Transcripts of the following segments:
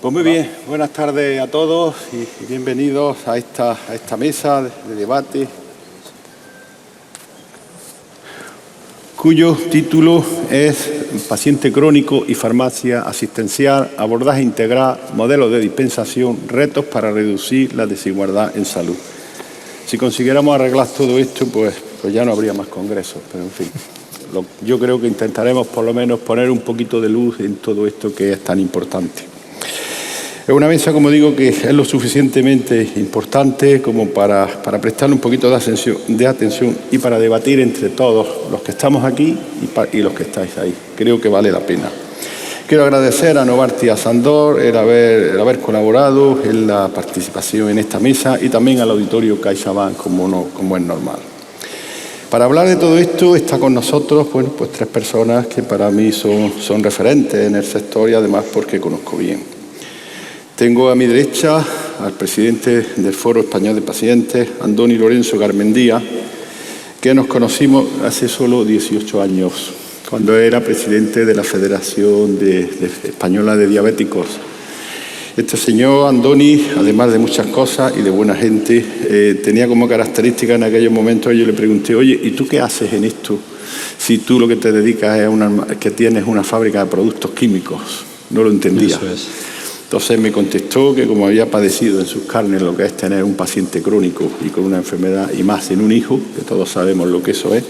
Pues muy bien, buenas tardes a todos y bienvenidos a esta mesa de debate, cuyo título es Paciente crónico y farmacia asistencial, abordaje integral, modelos de dispensación, retos para reducir la desigualdad en salud. Si consiguiéramos arreglar todo esto, pues ya no habría más congresos, pero en fin. Yo creo que intentaremos por lo menos poner un poquito de luz en todo esto que es tan importante. Es una mesa, como digo, que es lo suficientemente importante como para prestarle un poquito de atención y para debatir entre todos los que estamos aquí y los que estáis ahí. Creo que vale la pena. Quiero agradecer a Novartis Sandor el haber colaborado en la participación en esta mesa y también al auditorio CaixaBank, como es normal. Para hablar de todo esto está con nosotros pues tres personas que para mí son referentes en el sector y además porque conozco bien. Tengo a mi derecha al presidente del Foro Español de Pacientes, Andoni Lorenzo Garmendia, que nos conocimos hace solo 18 años, cuando era presidente de la Federación Española de Diabéticos. Este señor Andoni, además de muchas cosas y de buena gente, tenía como característica en aquellos momentos, yo le pregunté, oye, ¿y tú qué haces en esto si tú lo que te dedicas es que tienes una fábrica de productos químicos? No lo entendía. Eso es. Entonces me contestó que como había padecido en sus carnes lo que es tener un paciente crónico y con una enfermedad y más en un hijo, que todos sabemos lo que eso es,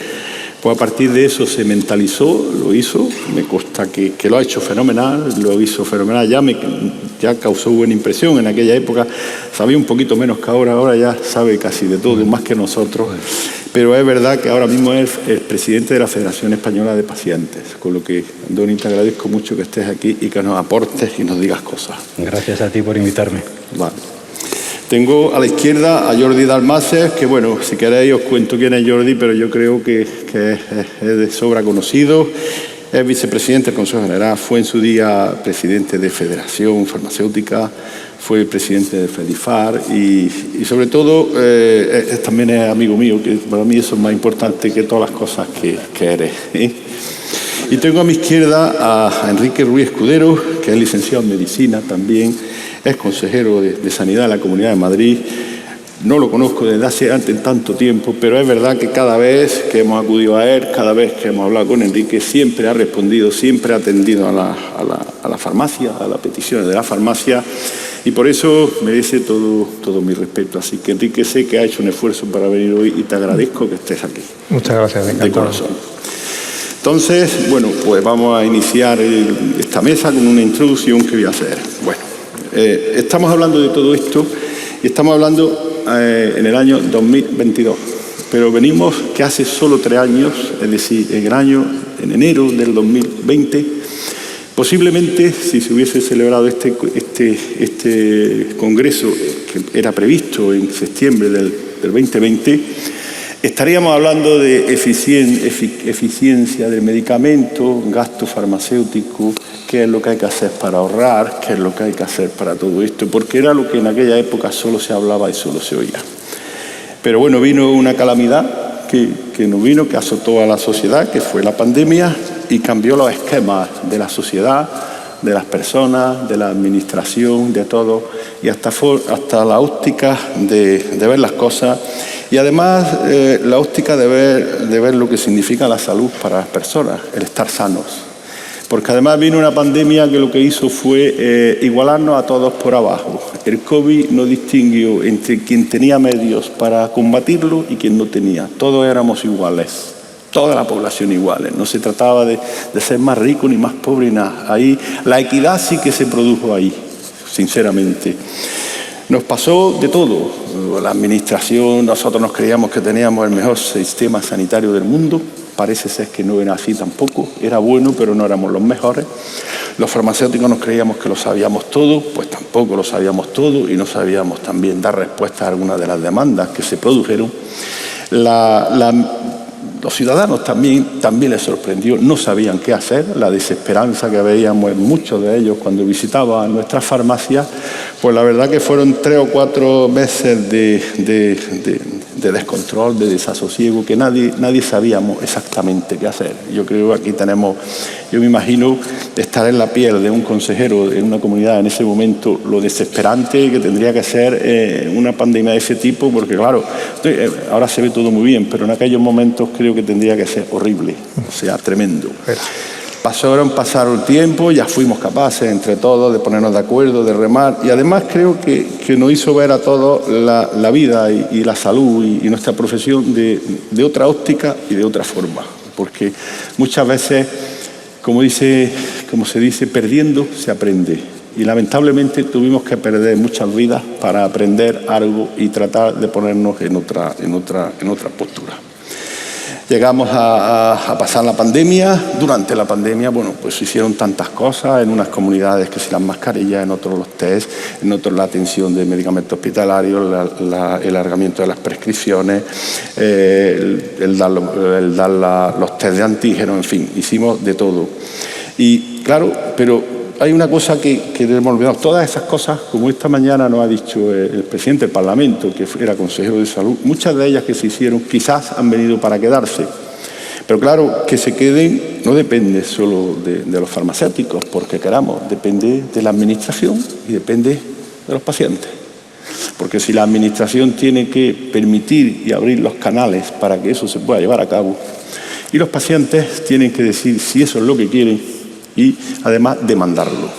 pues a partir de eso se mentalizó, lo hizo, me consta que lo ha hecho fenomenal, lo hizo fenomenal, ya causó buena impresión en aquella época, sabía un poquito menos que ahora ya sabe casi de todo, más que nosotros, pero es verdad que ahora mismo es el presidente de la Federación Española de Pacientes, con lo que, Andoni, te agradezco mucho que estés aquí y que nos aportes y nos digas cosas. Gracias a ti por invitarme. Vale. Tengo a la izquierda a Jordi Dalmases, que bueno, si queréis os cuento quién es Jordi, pero yo creo que es de sobra conocido. Es vicepresidente del Consejo General, fue en su día presidente de Federación Farmacéutica, fue presidente de FEDIFAR y sobre todo también es amigo mío, que para mí eso es más importante que todas las cosas que eres. Y tengo a mi izquierda a Enrique Ruiz Escudero, que es licenciado en Medicina también, es consejero de Sanidad de la Comunidad de Madrid. No lo conozco desde hace tanto tiempo, pero es verdad que cada vez que hemos acudido a él, cada vez que hemos hablado con Enrique, siempre ha respondido, siempre ha atendido a la farmacia, a las peticiones de la farmacia, y por eso merece todo mi respeto. Así que, Enrique, sé que ha hecho un esfuerzo para venir hoy y te agradezco que estés aquí. Muchas gracias, encantado. De corazón. Entonces, bueno, pues vamos a iniciar esta mesa con una introducción que voy a hacer. Bueno, estamos hablando de todo esto y estamos hablando en el año 2022, pero venimos que hace solo 3 años, es decir, en enero del 2020, posiblemente si se hubiese celebrado este congreso que era previsto en septiembre del 2020, estaríamos hablando de eficiencia del medicamento, gasto farmacéutico, qué es lo que hay que hacer para ahorrar, qué es lo que hay que hacer para todo esto, porque era lo que en aquella época solo se hablaba y solo se oía. Pero bueno, vino una calamidad que azotó a la sociedad, que fue la pandemia, y cambió los esquemas de la sociedad, de las personas, de la administración, de todo, y hasta la óptica de ver las cosas. Y además la óptica de ver lo que significa la salud para las personas, el estar sanos. Porque además vino una pandemia que lo que hizo fue igualarnos a todos por abajo. El COVID no distinguió entre quien tenía medios para combatirlo y quien no tenía. Todos éramos iguales, toda la población iguales. No se trataba de ser más rico ni más pobre ni nada. Ahí la equidad sí que se produjo ahí, sinceramente. Nos pasó de todo. La administración, nosotros nos creíamos que teníamos el mejor sistema sanitario del mundo. Parece ser que no era así tampoco. Era bueno, pero no éramos los mejores. Los farmacéuticos nos creíamos que lo sabíamos todo, pues tampoco lo sabíamos todo y no sabíamos también dar respuesta a algunas de las demandas que se produjeron. Los ciudadanos también les sorprendió, no sabían qué hacer, la desesperanza que veíamos en muchos de ellos cuando visitaban nuestras farmacias, Pues la verdad que fueron 3 o 4 meses de descontrol, de desasosiego, que nadie sabíamos exactamente qué hacer. Yo creo que aquí tenemos, yo me imagino estar en la piel de un consejero en una comunidad en ese momento, lo desesperante que tendría que ser una pandemia de ese tipo, porque claro, ahora se ve todo muy bien, pero en aquellos momentos creo que tendría que ser horrible, o sea, tremendo. Pasaron el tiempo, ya fuimos capaces entre todos de ponernos de acuerdo, de remar, y además creo que nos hizo ver a todos la vida y la salud y nuestra profesión de otra óptica y de otra forma, porque muchas veces, como se dice, perdiendo se aprende, y lamentablemente tuvimos que perder muchas vidas para aprender algo y tratar de ponernos en otra postura. Llegamos a pasar la pandemia. Durante la pandemia, bueno, pues se hicieron tantas cosas en unas comunidades, que si las mascarillas, en otros los test, en otros la atención de medicamentos hospitalarios, el alargamiento de las prescripciones, el dar los test de antígeno, en fin, hicimos de todo. Y claro, pero hay una cosa que hemos olvidado. Todas esas cosas, como esta mañana nos ha dicho el presidente del Parlamento, que era consejero de salud, muchas de ellas que se hicieron quizás han venido para quedarse. Pero claro, que se queden no depende solo de los farmacéuticos, porque queramos, depende de la administración y depende de los pacientes. Porque si la administración tiene que permitir y abrir los canales para que eso se pueda llevar a cabo, y los pacientes tienen que decir si eso es lo que quieren, y además demandarlo,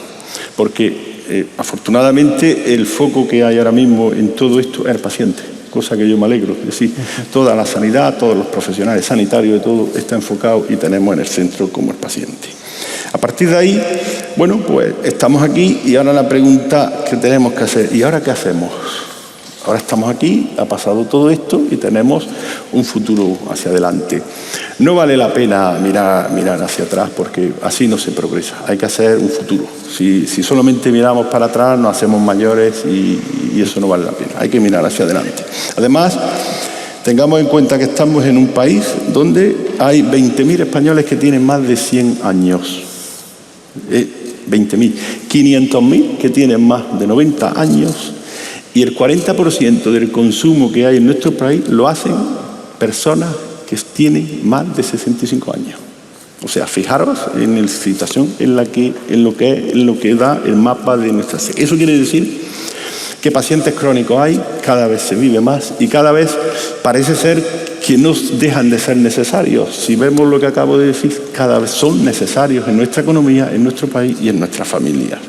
porque afortunadamente el foco que hay ahora mismo en todo esto es el paciente, cosa que yo me alegro. Es decir, toda la sanidad, todos los profesionales sanitarios, de todo está enfocado y tenemos en el centro como el paciente. A partir de ahí, bueno, pues estamos aquí y ahora la pregunta que tenemos que hacer, ¿y ahora qué hacemos? Ahora estamos aquí, ha pasado todo esto y tenemos un futuro hacia adelante. No vale la pena mirar hacia atrás, porque así no se progresa. Hay que hacer un futuro. Si solamente miramos para atrás nos hacemos mayores y eso no vale la pena. Hay que mirar hacia adelante. Además, tengamos en cuenta que estamos en un país donde hay 20.000 españoles que tienen más de 100 años. 20.000. 500.000 que tienen más de 90 años. Y el 40% del consumo que hay en nuestro país lo hacen personas que tienen más de 65 años. O sea, fijaros en la situación en lo que da el mapa de nuestra serie. Eso quiere decir que pacientes crónicos hay, cada vez se vive más y cada vez parece ser que no dejan de ser necesarios. Si vemos lo que acabo de decir, cada vez son necesarios en nuestra economía, en nuestro país y en nuestras familias.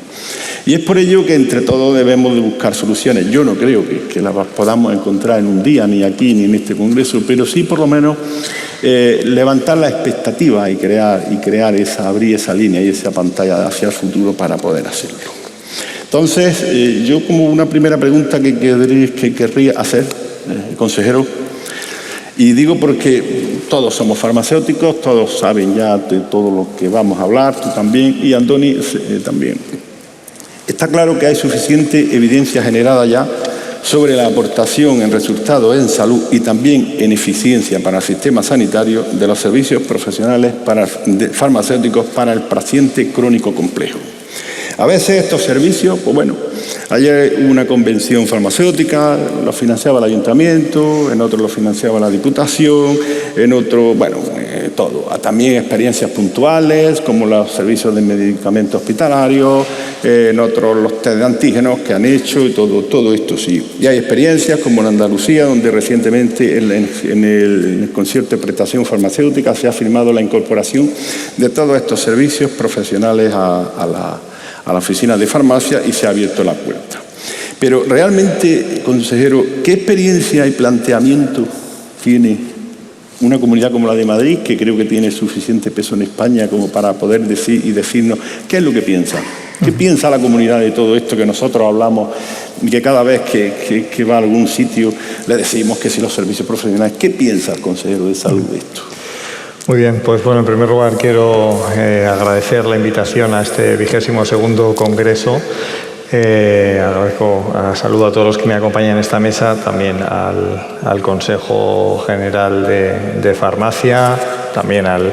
Y es por ello que entre todos debemos de buscar soluciones. Yo no creo que las podamos encontrar en un día, ni aquí, ni en este congreso, pero sí por lo menos levantar la expectativa y abrir esa línea y esa pantalla hacia el futuro para poder hacerlo. Entonces, yo como una primera pregunta que querría hacer, consejero, y digo porque todos somos farmacéuticos, todos saben ya de todo lo que vamos a hablar, tú también, y Andoni también. Está claro que hay suficiente evidencia generada ya sobre la aportación en resultados en salud y también en eficiencia para el sistema sanitario de los servicios profesionales farmacéuticos para el paciente crónico complejo. A veces estos servicios, pues bueno, ayer hubo una convención farmacéutica, lo financiaba el ayuntamiento, en otro lo financiaba la Diputación, en otro, bueno, todo. También experiencias puntuales, como los servicios de medicamentos hospitalarios, en otros los test de antígenos que han hecho y todo esto sí. Y hay experiencias como en Andalucía, donde recientemente en el concierto de prestación farmacéutica se ha firmado la incorporación de todos estos servicios profesionales a la oficina de farmacia y se ha abierto la puerta. Pero realmente, consejero, ¿qué experiencia y planteamiento tiene una comunidad como la de Madrid, que creo que tiene suficiente peso en España como para poder decir y decirnos qué es lo que piensa? ¿Qué piensa la comunidad de todo esto que nosotros hablamos y que cada vez que va a algún sitio le decimos que si los servicios profesionales? ¿Qué piensa el consejero de salud de esto? Muy bien, pues bueno, en primer lugar quiero agradecer la invitación a este 22º Congreso. Saludo a todos los que me acompañan en esta mesa, también al Consejo General de Farmacia, también al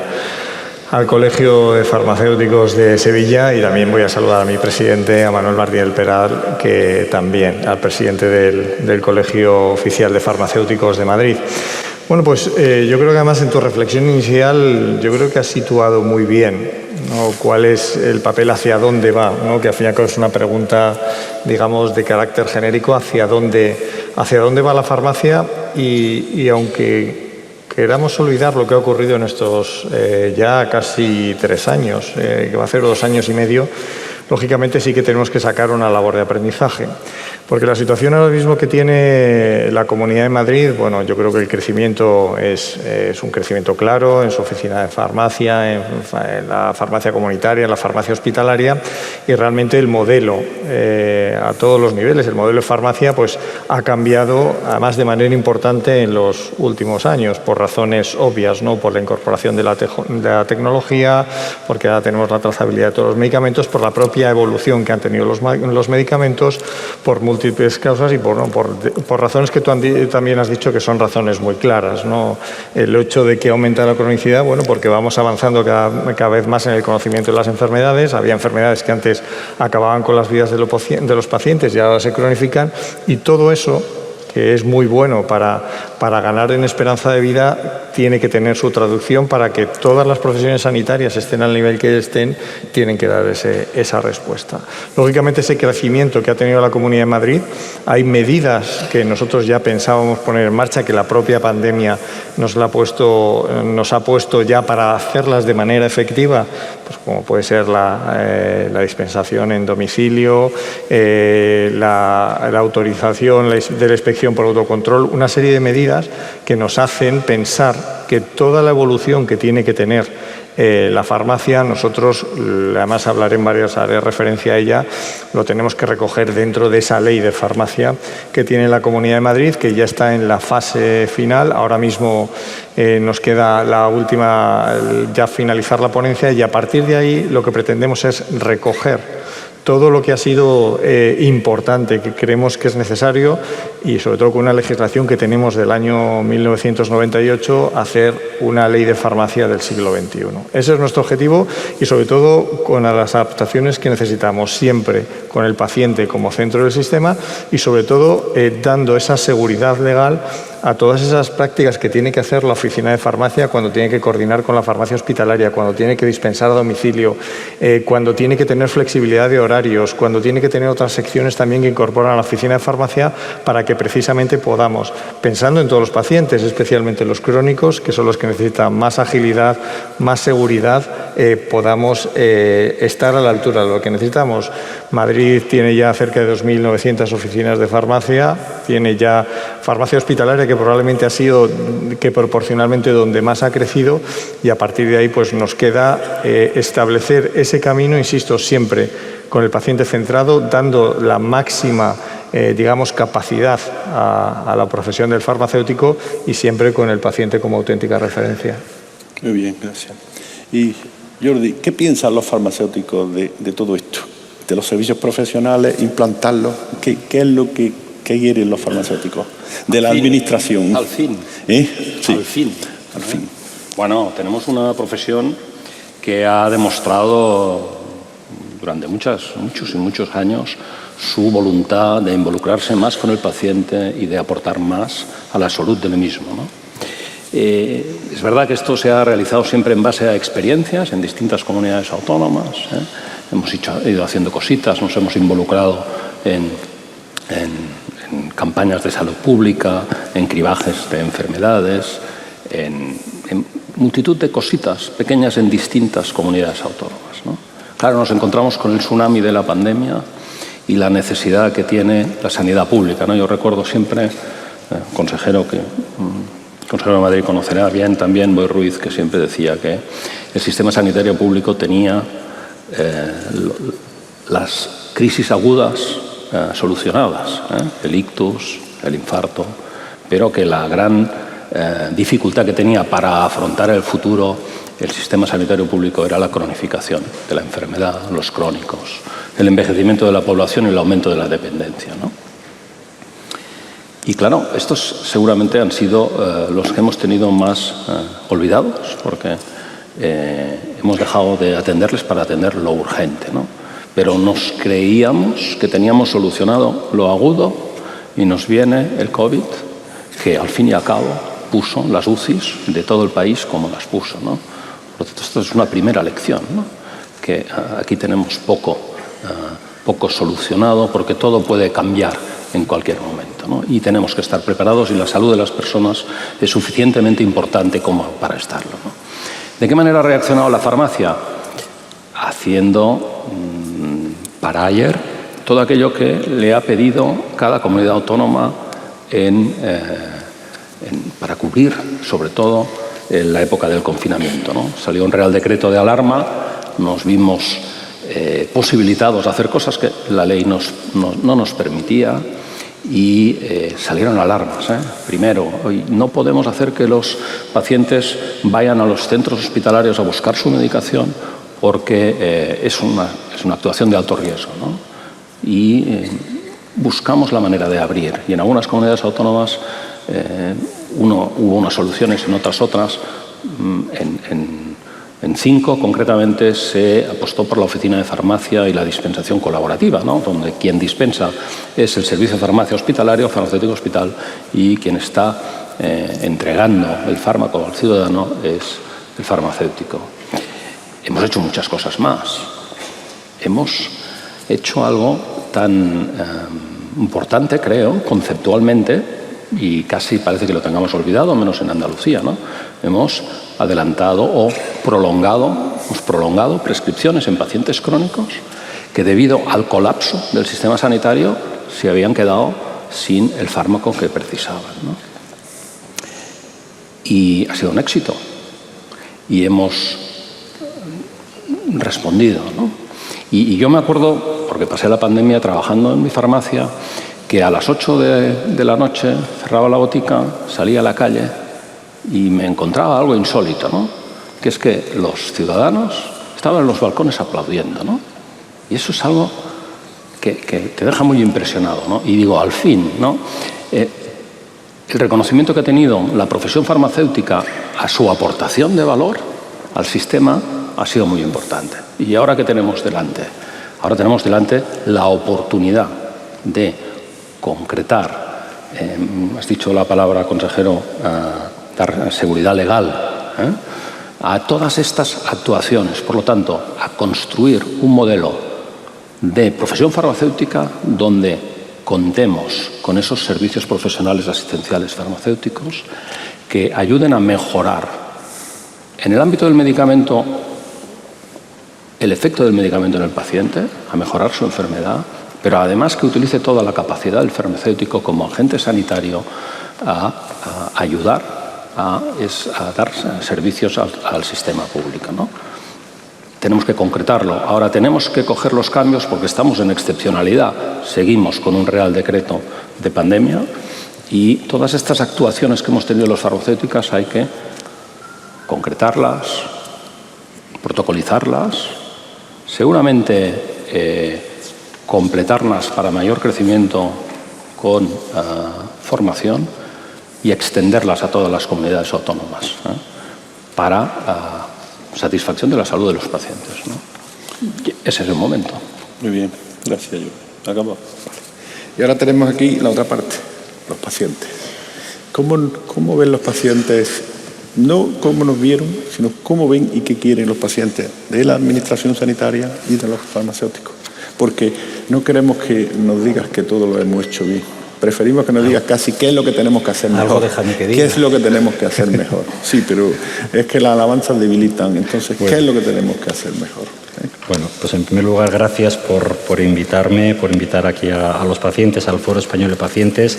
al Colegio de Farmacéuticos de Sevilla y también voy a saludar a mi presidente, a Manuel Martínez Peral, que también al presidente del Colegio Oficial de Farmacéuticos de Madrid. Bueno, pues yo creo que además en tu reflexión inicial yo creo que has situado muy bien, ¿no?, cuál es el papel, hacia dónde va, ¿no?, que al fin y al cabo es una pregunta, digamos, de carácter genérico, hacia dónde va la farmacia y aunque queramos olvidar lo que ha ocurrido en estos ya casi 3 años, que va a ser 2 años y medio, lógicamente sí que tenemos que sacar una labor de aprendizaje. Porque la situación ahora mismo que tiene la Comunidad de Madrid, bueno, yo creo que el crecimiento es un crecimiento claro en su oficina de farmacia, en la farmacia comunitaria, en la farmacia hospitalaria, y realmente el modelo a todos los niveles, el modelo de farmacia, pues ha cambiado además de manera importante en los últimos años, por razones obvias, ¿no?, por la incorporación de la tecnología, porque ahora tenemos la trazabilidad de todos los medicamentos, por la propia evolución que han tenido los medicamentos, por múltiples causas y por razones que tú también has dicho que son razones muy claras, ¿no? El hecho de que aumenta la cronicidad, bueno, porque vamos avanzando cada vez más en el conocimiento de las enfermedades. Había enfermedades que antes acababan con las vidas de los pacientes y ahora se cronifican, y todo eso, que es muy bueno para ganar en esperanza de vida, tiene que tener su traducción para que todas las profesiones sanitarias, estén al nivel que estén, tienen que dar esa respuesta. Lógicamente, ese crecimiento que ha tenido la Comunidad de Madrid, hay medidas que nosotros ya pensábamos poner en marcha, que la propia pandemia nos ha puesto ya para hacerlas de manera efectiva, pues como puede ser la dispensación en domicilio, la autorización de la inspección por autocontrol, una serie de medidas que nos hacen pensar que toda la evolución que tiene que tener la farmacia, nosotros, además haré referencia a ella, lo tenemos que recoger dentro de esa ley de farmacia que tiene la Comunidad de Madrid, que ya está en la fase final. Ahora mismo nos queda la última, ya finalizar la ponencia, y a partir de ahí lo que pretendemos es recoger todo lo que ha sido importante, que creemos que es necesario, y sobre todo con una legislación que tenemos del año 1998, hacer una ley de farmacia del siglo XXI. Ese es nuestro objetivo, y sobre todo con las adaptaciones que necesitamos, siempre con el paciente como centro del sistema, y sobre todo dando esa seguridad legal a todas esas prácticas que tiene que hacer la oficina de farmacia cuando tiene que coordinar con la farmacia hospitalaria, cuando tiene que dispensar a domicilio, cuando tiene que tener flexibilidad de horarios, cuando tiene que tener otras secciones también que incorporan a la oficina de farmacia, para que precisamente podamos, pensando en todos los pacientes, especialmente los crónicos, que son los que necesitan más agilidad, más seguridad, podamos estar a la altura de lo que necesitamos. Madrid tiene ya cerca de 2.900 oficinas de farmacia, tiene ya farmacia hospitalaria, que probablemente ha sido proporcionalmente donde más ha crecido, y a partir de ahí pues nos queda establecer ese camino, insisto, siempre con el paciente centrado, dando la máxima digamos, capacidad a la profesión del farmacéutico, y siempre con el paciente como auténtica referencia. Muy bien, gracias. Y Jordi, ¿qué piensan los farmacéuticos de todo esto? De los servicios profesionales, implantarlos, ¿qué es lo que quieren los farmacéuticos? De la administración. Al fin. Sí. Al fin. Bueno, tenemos una profesión que ha demostrado durante muchos y muchos años su voluntad de involucrarse más con el paciente y de aportar más a la salud del mismo, ¿no? Es verdad que esto se ha realizado siempre en base a experiencias en distintas comunidades autónomas. Hemos ido haciendo cositas, nos hemos involucrado en campañas de salud pública, en cribajes de enfermedades, en multitud de cositas pequeñas en distintas comunidades autónomas, ¿no? Claro, nos encontramos con el tsunami de la pandemia y la necesidad que tiene la sanidad pública, ¿no? Yo recuerdo siempre, consejero de Madrid conocerá bien también, Boy Ruiz, que siempre decía que el sistema sanitario público tenía las crisis agudas solucionadas, el ictus, el infarto, pero que la gran dificultad que tenía para afrontar el futuro el sistema sanitario público era la cronificación de la enfermedad, los crónicos, el envejecimiento de la población y el aumento de la dependencia, ¿no? Y claro, estos seguramente han sido los que hemos tenido más olvidados, porque hemos dejado de atenderles para atender lo urgente, ¿no? Pero nos creíamos que teníamos solucionado lo agudo y nos viene el COVID, que al fin y al cabo puso las UCIs de todo el país como las puso, ¿no? Por lo tanto, esto es una primera lección, ¿no? Que aquí tenemos poco solucionado, porque todo puede cambiar en cualquier momento, ¿no? Y tenemos que estar preparados, y la salud de las personas es suficientemente importante como para estarlo, ¿no? ¿De qué manera ha reaccionado la farmacia? Haciendo para ayer todo aquello que le ha pedido cada comunidad autónoma para cubrir, sobre todo, en la época del confinamiento, ¿no? Salió un Real Decreto de alarma, nos vimos posibilitados a hacer cosas que la ley no nos permitía, y salieron alarmas. Primero, hoy no podemos hacer que los pacientes vayan a los centros hospitalarios a buscar su medicación, porque es una actuación de alto riesgo, ¿no? Y buscamos la manera de abrir, y en algunas comunidades autónomas hubo unas soluciones, en otras en 5 concretamente se apostó por la oficina de farmacia y la dispensación colaborativa, ¿no? Donde quien dispensa es el servicio de farmacia hospitalario, farmacéutico hospital, y quien está entregando el fármaco al ciudadano es el farmacéutico. Hemos hecho muchas cosas más. Hemos hecho algo tan importante, creo, conceptualmente, y casi parece que lo tengamos olvidado, menos en Andalucía, ¿no? Hemos adelantado o prolongado prescripciones en pacientes crónicos que, debido al colapso del sistema sanitario, se habían quedado sin el fármaco que precisaban, ¿no? Y ha sido un éxito. Y hemos respondido, ¿no? Y yo me acuerdo, porque pasé la pandemia trabajando en mi farmacia, que a las 8 de la noche cerraba la botica, salía a la calle y me encontraba algo insólito, ¿no? Que es que los ciudadanos estaban en los balcones aplaudiendo, ¿no? Y eso es algo que te deja muy impresionado, ¿no? Y digo, al fin, ¿no? El reconocimiento que ha tenido la profesión farmacéutica a su aportación de valor al sistema ha sido muy importante. ¿Y ahora qué tenemos delante? Ahora tenemos delante la oportunidad de concretar, has dicho la palabra, consejero, dar seguridad legal a todas estas actuaciones. Por lo tanto, a construir un modelo de profesión farmacéutica donde contemos con esos servicios profesionales asistenciales farmacéuticos que ayuden a mejorar en el ámbito del medicamento el efecto del medicamento en el paciente, a mejorar su enfermedad, pero además que utilice toda la capacidad del farmacéutico como agente sanitario a ayudar a dar servicios al sistema público, ¿no? Tenemos que concretarlo. Ahora tenemos que coger los cambios porque estamos en excepcionalidad. Seguimos con un Real Decreto de pandemia, y todas estas actuaciones que hemos tenido los farmacéuticas hay que concretarlas, protocolizarlas, seguramente completarlas para mayor crecimiento con formación, y extenderlas a todas las comunidades autónomas para satisfacción de la salud de los pacientes, ¿no? Ese es el momento. Muy bien, gracias, Jordi. Acabó. Vale. Y ahora tenemos aquí la otra parte, los pacientes. ¿Cómo ven los pacientes? No cómo nos vieron, sino cómo ven y qué quieren los pacientes de la administración sanitaria y de los farmacéuticos. Porque no queremos que nos digas que todo lo hemos hecho bien. Preferimos que nos digas casi qué es lo que tenemos que hacer mejor. ¿Qué es lo que tenemos que hacer mejor? Sí, pero es que las alabanzas debilitan. Entonces, ¿qué es lo que tenemos que hacer mejor? Bueno, pues en primer lugar, gracias por invitarme, por invitar aquí a los pacientes, al Foro Español de Pacientes.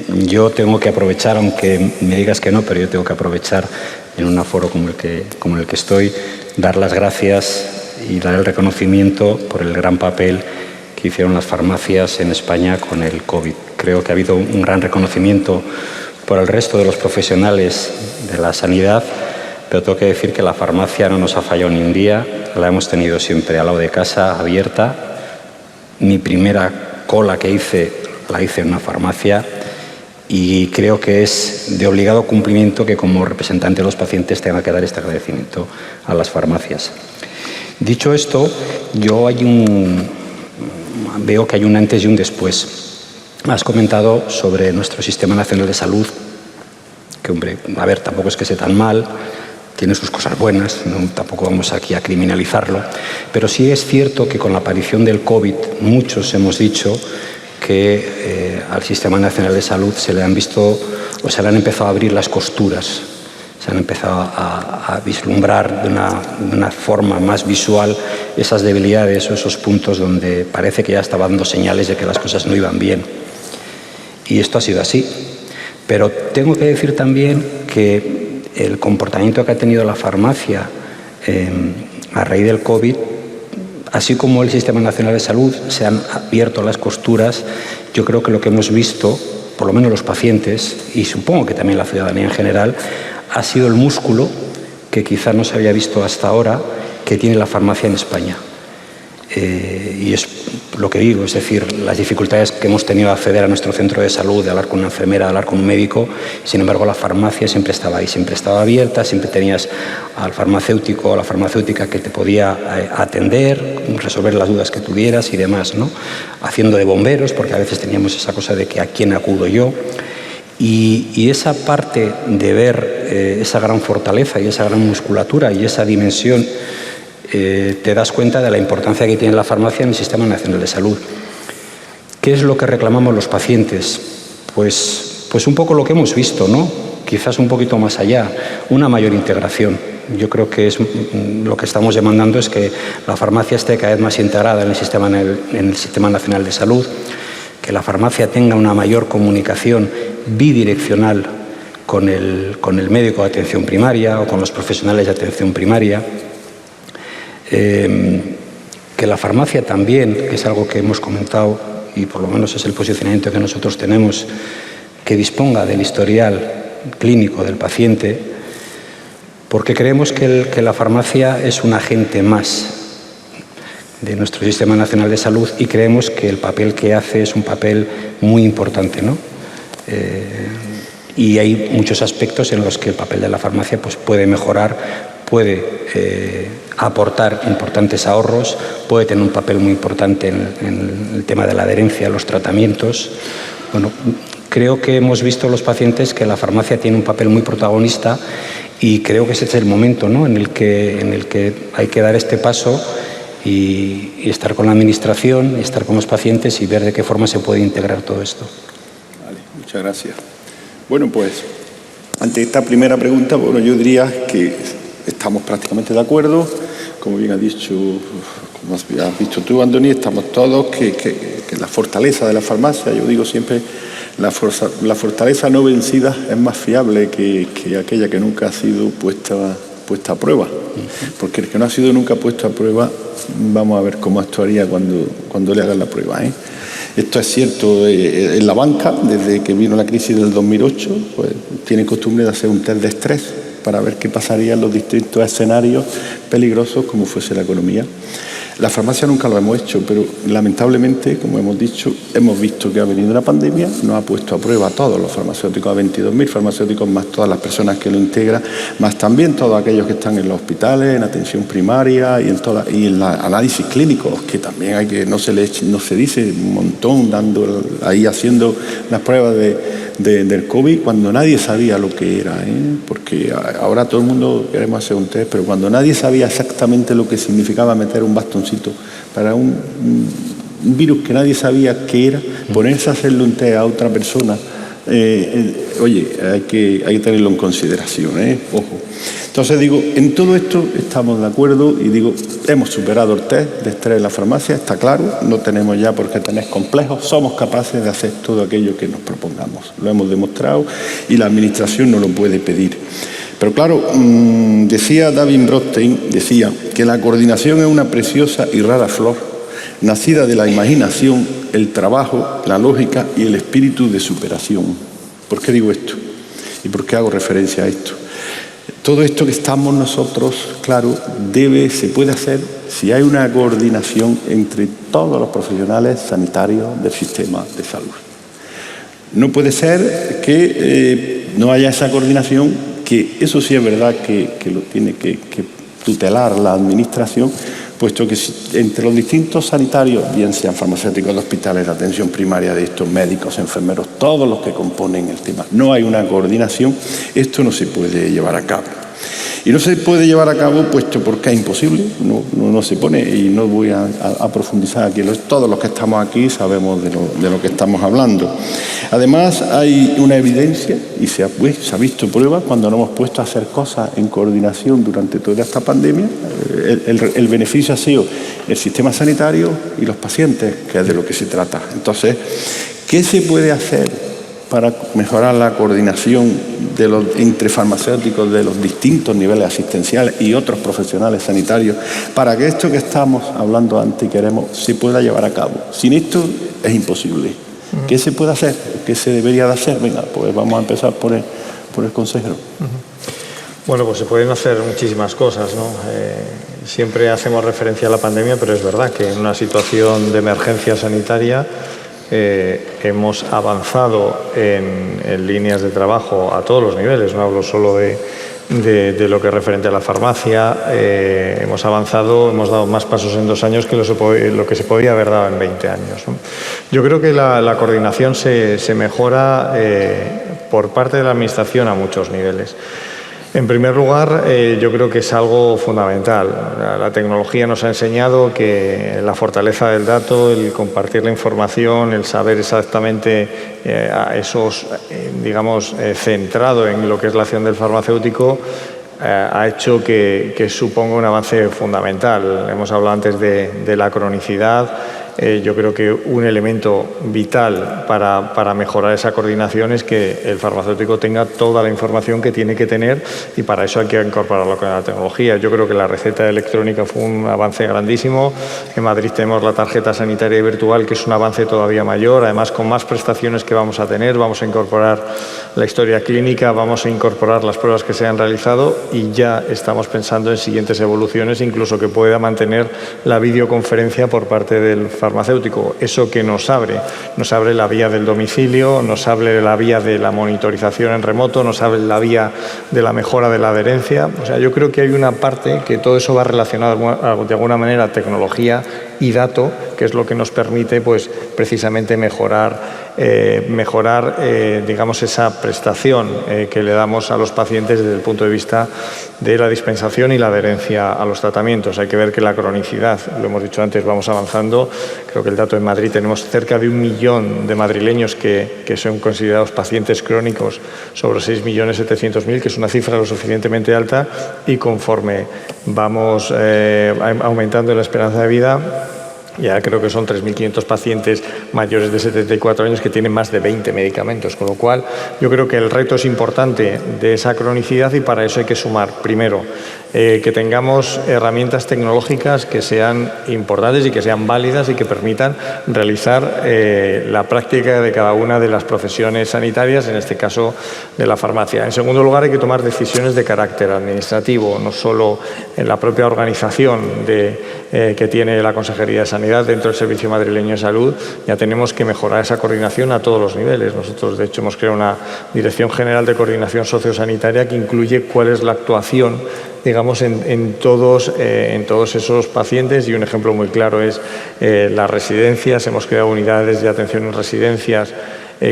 Yo tengo que aprovechar, aunque me digas que no, pero yo tengo que aprovechar en un foro como el que estoy, dar las gracias y dar el reconocimiento por el gran papel que hicieron las farmacias en España con el COVID. Creo que ha habido un gran reconocimiento por el resto de los profesionales de la sanidad, pero tengo que decir que la farmacia no nos ha fallado ni un día, la hemos tenido siempre al lado de casa, abierta. Mi primera cola que hice, la hice en una farmacia, y creo que es de obligado cumplimiento que como representante de los pacientes tenga que dar este agradecimiento a las farmacias. Dicho esto, yo veo que hay un antes y un después. Has comentado sobre nuestro Sistema Nacional de Salud, que, hombre, a ver, tampoco es que esté tan mal, tiene sus cosas buenas, ¿no? Tampoco vamos aquí a criminalizarlo, pero sí es cierto que con la aparición del COVID muchos hemos dicho que al Sistema Nacional de Salud se le han visto o se le han empezado a abrir las costuras, se han empezado a vislumbrar de una forma más visual esas debilidades o esos puntos donde parece que ya estaba dando señales de que las cosas no iban bien. Y esto ha sido así. Pero tengo que decir también que el comportamiento que ha tenido la farmacia a raíz del COVID, así como el Sistema Nacional de Salud se han abierto las costuras, yo creo que lo que hemos visto, por lo menos los pacientes, y supongo que también la ciudadanía en general, ha sido el músculo que quizá no se había visto hasta ahora que tiene la farmacia en España. Y es lo que digo, es decir, las dificultades que hemos tenido de acceder a nuestro centro de salud, de hablar con una enfermera, de hablar con un médico, sin embargo la farmacia siempre estaba ahí, siempre estaba abierta, siempre tenías al farmacéutico o a la farmacéutica que te podía atender, resolver las dudas que tuvieras y demás, ¿no? Haciendo de bomberos, porque a veces teníamos esa cosa de que a quién acudo yo. Y esa parte de ver esa gran fortaleza y esa gran musculatura y esa dimensión, te das cuenta de la importancia que tiene la farmacia en el Sistema Nacional de Salud. ¿Qué es lo que reclamamos los pacientes? Pues un poco lo que hemos visto, ¿no? Quizás un poquito más allá, una mayor integración. Yo creo que lo que estamos demandando es que la farmacia esté cada vez más integrada en el Sistema Nacional de Salud, que la farmacia tenga una mayor comunicación bidireccional con el médico de atención primaria o con los profesionales de atención primaria. Que la farmacia también, que es algo que hemos comentado y por lo menos es el posicionamiento que nosotros tenemos, que disponga del historial clínico del paciente, porque creemos que la farmacia es un agente más de nuestro Sistema Nacional de Salud y creemos que el papel que hace es un papel muy importante, ¿no? Y hay muchos aspectos en los que el papel de la farmacia pues, puede mejorar, puede aportar importantes ahorros, puede tener un papel muy importante en el tema de la adherencia a los tratamientos. Bueno, creo que hemos visto los pacientes que la farmacia tiene un papel muy protagonista y creo que ese es el momento, ¿no? en el que hay que dar este paso y estar con la administración, y estar con los pacientes y ver de qué forma se puede integrar todo esto. Vale, muchas gracias. Bueno, pues ante esta primera pregunta, bueno, yo diría que estamos prácticamente de acuerdo. Como bien has dicho, como has visto tú, Andoni, estamos todos que la fortaleza de la farmacia, yo digo siempre, la fortaleza no vencida es más fiable que aquella que nunca ha sido puesta a prueba. Porque el que no ha sido nunca puesto a prueba, vamos a ver cómo actuaría cuando le hagan la prueba, ¿eh? Esto es cierto en la banca, desde que vino la crisis del 2008, pues tienen costumbre de hacer un test de estrés para ver qué pasaría en los distintos escenarios peligrosos como fuese la economía. La farmacia nunca lo hemos hecho, pero lamentablemente, como hemos dicho, hemos visto que ha venido una pandemia, nos ha puesto a prueba a todos los farmacéuticos, a 22.000 farmacéuticos, más todas las personas que lo integran, más también todos aquellos que están en los hospitales, en atención primaria y en los análisis clínicos, que también no se dice un montón, haciendo las pruebas del COVID, cuando nadie sabía lo que era, porque ahora todo el mundo queremos hacer un test, pero cuando nadie sabía exactamente lo que significaba meter un bastoncito para un virus que nadie sabía qué era, ponerse a hacerle un test a otra persona, oye, hay que tenerlo en consideración, ojo. Entonces digo, en todo esto estamos de acuerdo y digo, hemos superado el test de estrés en la farmacia, está claro, no tenemos ya por qué tener complejos, somos capaces de hacer todo aquello que nos propongamos, lo hemos demostrado y la administración no lo puede pedir. Pero claro, decía David Bronstein, decía que la coordinación es una preciosa y rara flor, nacida de la imaginación, el trabajo, la lógica y el espíritu de superación. ¿Por qué digo esto? ¿Y por qué hago referencia a esto? Todo esto que estamos nosotros, claro, se puede hacer si hay una coordinación entre todos los profesionales sanitarios del sistema de salud. No puede ser que no haya esa coordinación, que eso sí es verdad que lo tiene que tutelar la Administración, puesto que entre los distintos sanitarios, bien sean farmacéuticos de hospitales de atención primaria, de estos médicos, enfermeros, todos los que componen el tema, no hay una coordinación, esto no se puede llevar a cabo. Y no se puede llevar a cabo puesto porque es imposible, no se pone, y no voy a profundizar aquí. Todos los que estamos aquí sabemos de lo que estamos hablando. Además, hay una evidencia, y se ha visto pruebas cuando nos hemos puesto a hacer cosas en coordinación durante toda esta pandemia. El beneficio ha sido el sistema sanitario y los pacientes, que es de lo que se trata. Entonces, ¿qué se puede hacer para mejorar la coordinación entre farmacéuticos de los distintos niveles asistenciales y otros profesionales sanitarios, para que esto que estamos hablando antes y queremos se pueda llevar a cabo? Sin esto es imposible. ¿Qué se puede hacer? ¿Qué se debería de hacer? Venga, pues vamos a empezar por el consejero. Bueno, pues se pueden hacer muchísimas cosas, ¿no? Siempre hacemos referencia a la pandemia, pero es verdad que en una situación de emergencia sanitaria hemos avanzado en líneas de trabajo a todos los niveles, no hablo solo de lo que es referente a la farmacia. Hemos avanzado, hemos dado más pasos en 2 años que lo que se podía haber dado en 20 años, ¿no? Yo creo que la coordinación se mejora por parte de la Administración a muchos niveles. En primer lugar, yo creo que es algo fundamental. La tecnología nos ha enseñado que la fortaleza del dato, el compartir la información, el saber exactamente a esos, digamos, centrado en lo que es la acción del farmacéutico, ha hecho que suponga un avance fundamental. Hemos hablado antes de la cronicidad. Yo creo que un elemento vital para mejorar esa coordinación es que el farmacéutico tenga toda la información que tiene que tener, y para eso hay que incorporarlo con la tecnología. Yo creo que la receta electrónica fue un avance grandísimo. En Madrid tenemos la tarjeta sanitaria virtual, que es un avance todavía mayor, además con más prestaciones que vamos a tener. Vamos a incorporar la historia clínica, vamos a incorporar las pruebas que se han realizado, y ya estamos pensando en siguientes evoluciones, incluso que pueda mantener la videoconferencia por parte del farmacéutico. Eso que nos abre la vía del domicilio, nos abre la vía de la monitorización en remoto, nos abre la vía de la mejora de la adherencia. O sea, yo creo que hay una parte que todo eso va relacionado de alguna manera a tecnología y dato, que es lo que nos permite, pues, precisamente mejorar digamos, esa prestación que le damos a los pacientes desde el punto de vista de la dispensación y la adherencia a los tratamientos. Hay que ver que la cronicidad, lo hemos dicho antes, vamos avanzando. Creo que el dato en Madrid, tenemos cerca de 1 millón de madrileños que son considerados pacientes crónicos sobre 6.700.000, que es una cifra lo suficientemente alta, y conforme vamos aumentando la esperanza de vida, ya creo que son 3.500 pacientes mayores de 74 años que tienen más de 20 medicamentos, con lo cual yo creo que el reto es importante de esa cronicidad, y para eso hay que sumar, primero, que tengamos herramientas tecnológicas que sean importantes y que sean válidas y que permitan realizar la práctica de cada una de las profesiones sanitarias, en este caso de la farmacia. En segundo lugar, hay que tomar decisiones de carácter administrativo, no solo en la propia organización que tiene la Consejería de Sanidad dentro del Servicio Madrileño de Salud. Ya tenemos que mejorar esa coordinación a todos los niveles. Nosotros, de hecho, hemos creado una Dirección General de Coordinación Sociosanitaria que incluye cuál es la actuación, digamos, en todos esos pacientes, y un ejemplo muy claro es las residencias. Hemos creado unidades de atención en residencias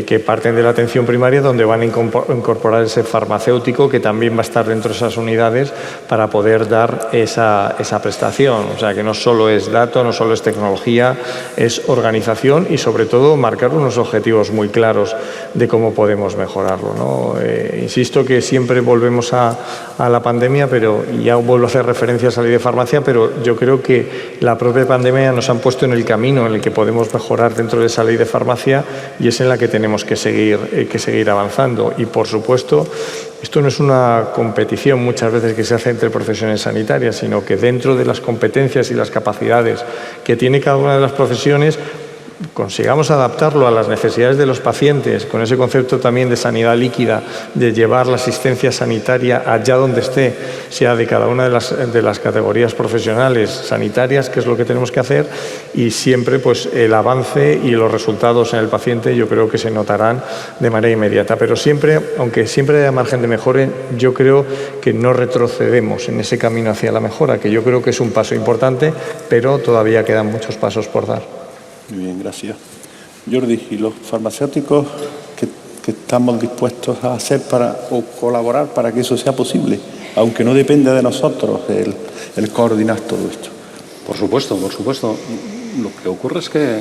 que parten de la atención primaria, donde van a incorporar ese farmacéutico que también va a estar dentro de esas unidades para poder dar esa prestación. O sea, que no solo es dato, no solo es tecnología, es organización y, sobre todo, marcar unos objetivos muy claros de cómo podemos mejorarlo, ¿no? Insisto que siempre volvemos a la pandemia, pero ya vuelvo a hacer referencia a la ley de farmacia, pero yo creo que la propia pandemia nos han puesto en el camino en el que podemos mejorar dentro de esa ley de farmacia, y es en la que tenemos que seguir avanzando. Y, por supuesto, esto no es una competición muchas veces que se hace entre profesiones sanitarias, sino que dentro de las competencias y las capacidades que tiene cada una de las profesiones, consigamos adaptarlo a las necesidades de los pacientes, con ese concepto también de sanidad líquida, de llevar la asistencia sanitaria allá donde esté, sea de cada una de las categorías profesionales sanitarias, que es lo que tenemos que hacer, y siempre pues el avance y los resultados en el paciente yo creo que se notarán de manera inmediata. Pero siempre, aunque siempre haya margen de mejora, yo creo que no retrocedemos en ese camino hacia la mejora, que yo creo que es un paso importante, pero todavía quedan muchos pasos por dar. Muy bien, gracias. Jordi, ¿y los farmacéuticos qué estamos dispuestos a hacer o colaborar para que eso sea posible? Aunque no dependa de nosotros el coordinar todo esto. Por supuesto, por supuesto. Lo que ocurre es que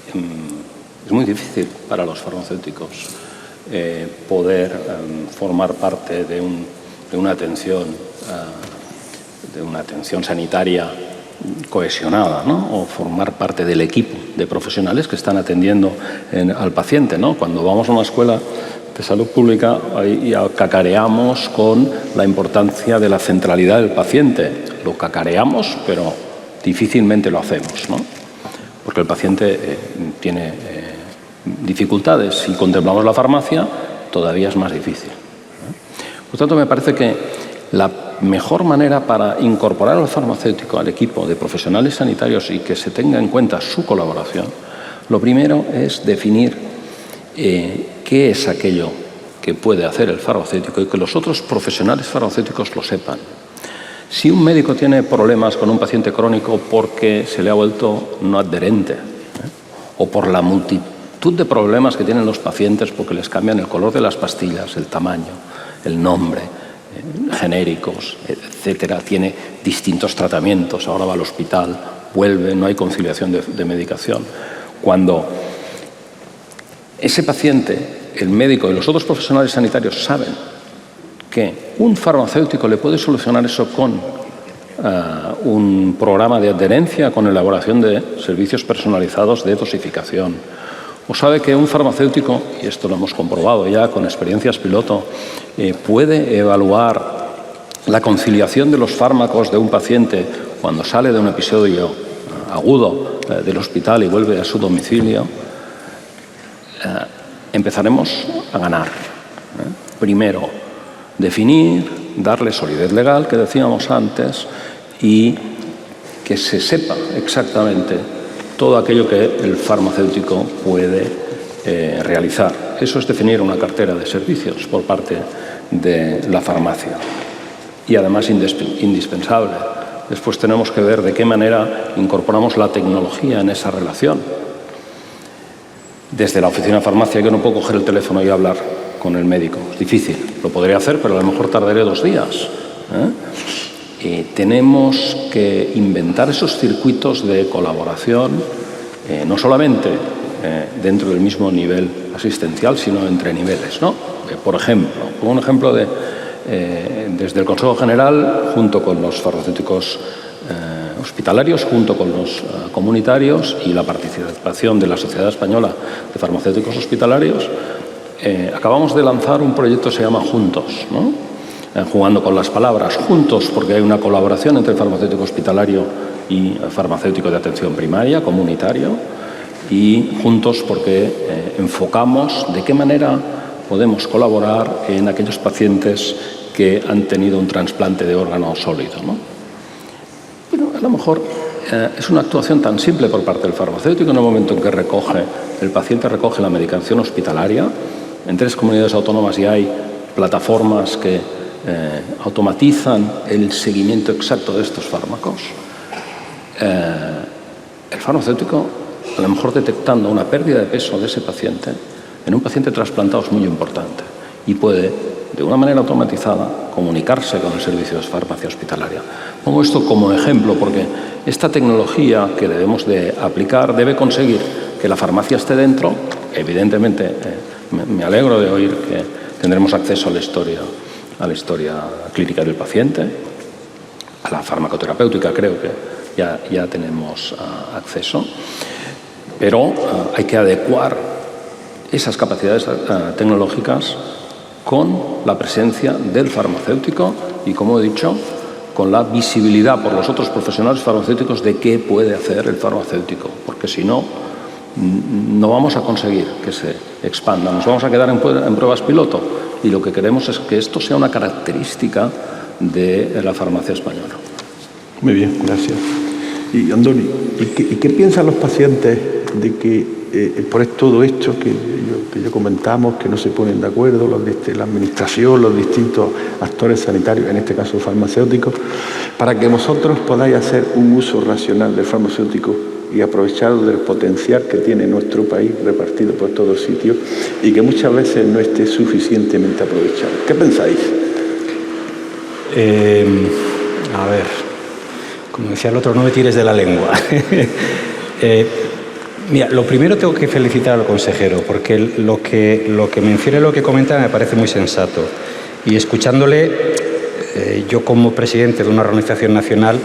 es muy difícil para los farmacéuticos poder formar parte de una atención sanitaria cohesionada, ¿no? O formar parte del equipo de profesionales que están atendiendo al paciente, ¿no? Cuando vamos a una escuela de salud pública ahí cacareamos con la importancia de la centralidad del paciente. Lo cacareamos, pero difícilmente lo hacemos, ¿no? Porque el paciente tiene dificultades. Si contemplamos la farmacia, todavía es más difícil, ¿no? Por tanto, me parece que la mejor manera para incorporar al farmacéutico al equipo de profesionales sanitarios y que se tenga en cuenta su colaboración, lo primero es definir qué es aquello que puede hacer el farmacéutico y que los otros profesionales farmacéuticos lo sepan. Si un médico tiene problemas con un paciente crónico porque se le ha vuelto no adherente, o por la multitud de problemas que tienen los pacientes porque les cambian el color de las pastillas, el tamaño, el nombre, genéricos, etcétera, tiene distintos tratamientos, ahora va al hospital, vuelve, no hay conciliación de medicación. Cuando ese paciente, el médico y los otros profesionales sanitarios saben que un farmacéutico le puede solucionar eso con un programa de adherencia, con elaboración de servicios personalizados de dosificación, o sabe que un farmacéutico, y esto lo hemos comprobado ya con experiencias piloto, puede evaluar la conciliación de los fármacos de un paciente cuando sale de un episodio agudo del hospital y vuelve a su domicilio, empezaremos a ganar. Primero, definir, darle solidez legal, que decíamos antes, y que se sepa exactamente todo aquello que el farmacéutico puede realizar. Eso es definir una cartera de servicios por parte de la farmacia. Y además indispensable. Después tenemos que ver de qué manera incorporamos la tecnología en esa relación. Desde la oficina de farmacia yo no puedo coger el teléfono y hablar con el médico. Es difícil. Lo podría hacer, pero a lo mejor tardaré 2 días. Tenemos que inventar esos circuitos de colaboración, no solamente dentro del mismo nivel asistencial, sino entre niveles, ¿no? Por ejemplo, un ejemplo desde el Consejo General, junto con los farmacéuticos hospitalarios, junto con los comunitarios y la participación de la Sociedad Española de Farmacéuticos Hospitalarios, acabamos de lanzar un proyecto que se llama Juntos, ¿no? Jugando con las palabras, juntos porque hay una colaboración entre el farmacéutico hospitalario y el farmacéutico de atención primaria, comunitario, y juntos porque enfocamos de qué manera podemos colaborar en aquellos pacientes que han tenido un trasplante de órgano sólido, ¿no? Pero a lo mejor es una actuación tan simple por parte del farmacéutico en el momento en que el paciente recoge la medicación hospitalaria. En 3 comunidades autónomas ya hay plataformas que automatizan el seguimiento exacto de estos fármacos. El farmacéutico, a lo mejor detectando una pérdida de peso de ese paciente, en un paciente trasplantado es muy importante y puede, de una manera automatizada, comunicarse con el servicio de farmacia hospitalaria. Pongo esto como ejemplo porque esta tecnología que debemos de aplicar debe conseguir que la farmacia esté dentro. Evidentemente, me alegro de oír que tendremos acceso a la historia clínica del paciente, a la farmacoterapéutica creo que ya tenemos acceso, pero hay que adecuar esas capacidades tecnológicas con la presencia del farmacéutico y, como he dicho, con la visibilidad por los otros profesionales farmacéuticos de qué puede hacer el farmacéutico, porque si no, no vamos a conseguir que se expanda. Nos vamos a quedar en pruebas piloto y lo que queremos es que esto sea una característica de la farmacia española. Muy bien, gracias. Y Andoni, ¿y qué piensan los pacientes de que por todo esto que yo comentamos, que no se ponen de acuerdo la administración, los distintos actores sanitarios, en este caso farmacéuticos, para que vosotros podáis hacer un uso racional del farmacéutico y aprovechar del potencial que tiene nuestro país repartido por todos sitios y que muchas veces no esté suficientemente aprovechado? ¿Qué pensáis? A ver, como decía el otro, no me tires de la lengua. Mira, lo primero tengo que felicitar al consejero, porque lo que menciona y lo que comenta me parece muy sensato. Y escuchándole, yo como presidente de una organización nacional,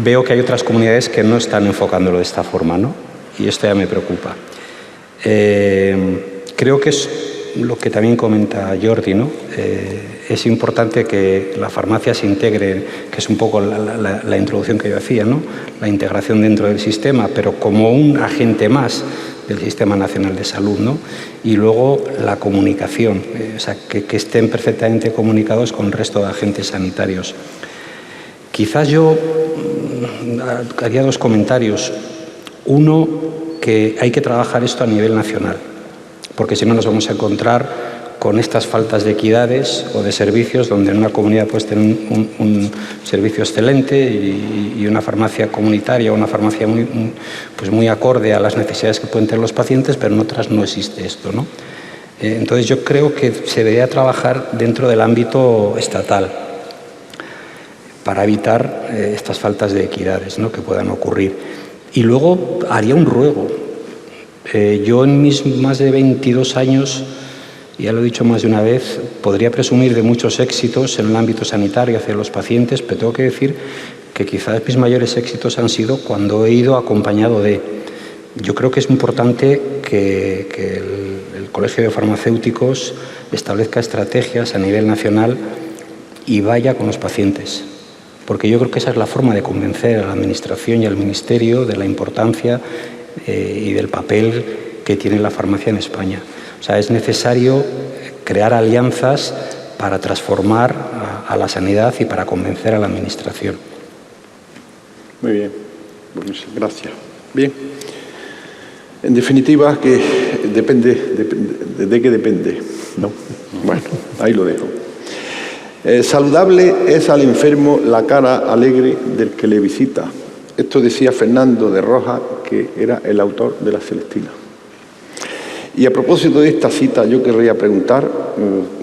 veo que hay otras comunidades que no están enfocándolo de esta forma, ¿no? Y esto ya me preocupa. Creo que es lo que también comenta Jordi, ¿no? Es importante que la farmacia se integre, que es un poco la introducción que yo hacía, ¿no? La integración dentro del sistema, pero como un agente más del Sistema Nacional de Salud, ¿no? Y luego la comunicación, o sea, que estén perfectamente comunicados con el resto de agentes sanitarios. Quizás yo haría dos comentarios. Uno, que hay que trabajar esto a nivel nacional, porque si no nos vamos a encontrar con estas faltas de equidades o de servicios, donde en una comunidad puedes tener un servicio excelente y una farmacia comunitaria o una farmacia muy acorde a las necesidades que pueden tener los pacientes, pero en otras no existe esto, ¿no? Entonces yo creo que se debería trabajar dentro del ámbito estatal para evitar estas faltas de equidades, ¿no?, que puedan ocurrir. Y luego haría un ruego. Yo en mis más de 22 años, ya lo he dicho más de una vez, podría presumir de muchos éxitos en el ámbito sanitario hacia los pacientes, pero tengo que decir que quizás mis mayores éxitos han sido cuando he ido acompañado de... Yo creo que es importante que el Colegio de Farmacéuticos establezca estrategias a nivel nacional y vaya con los pacientes, porque yo creo que esa es la forma de convencer a la Administración y al Ministerio de la importancia y del papel que tiene la farmacia en España. O sea, es necesario crear alianzas para transformar a la sanidad y para convencer a la Administración. Muy bien, pues gracias. Bien, en definitiva, que depende, ¿de qué depende? ¿No? Bueno, ahí lo dejo. Saludable es al enfermo la cara alegre del que le visita. Esto decía Fernando de Rojas, que era el autor de la Celestina. Y a propósito de esta cita, yo querría preguntar,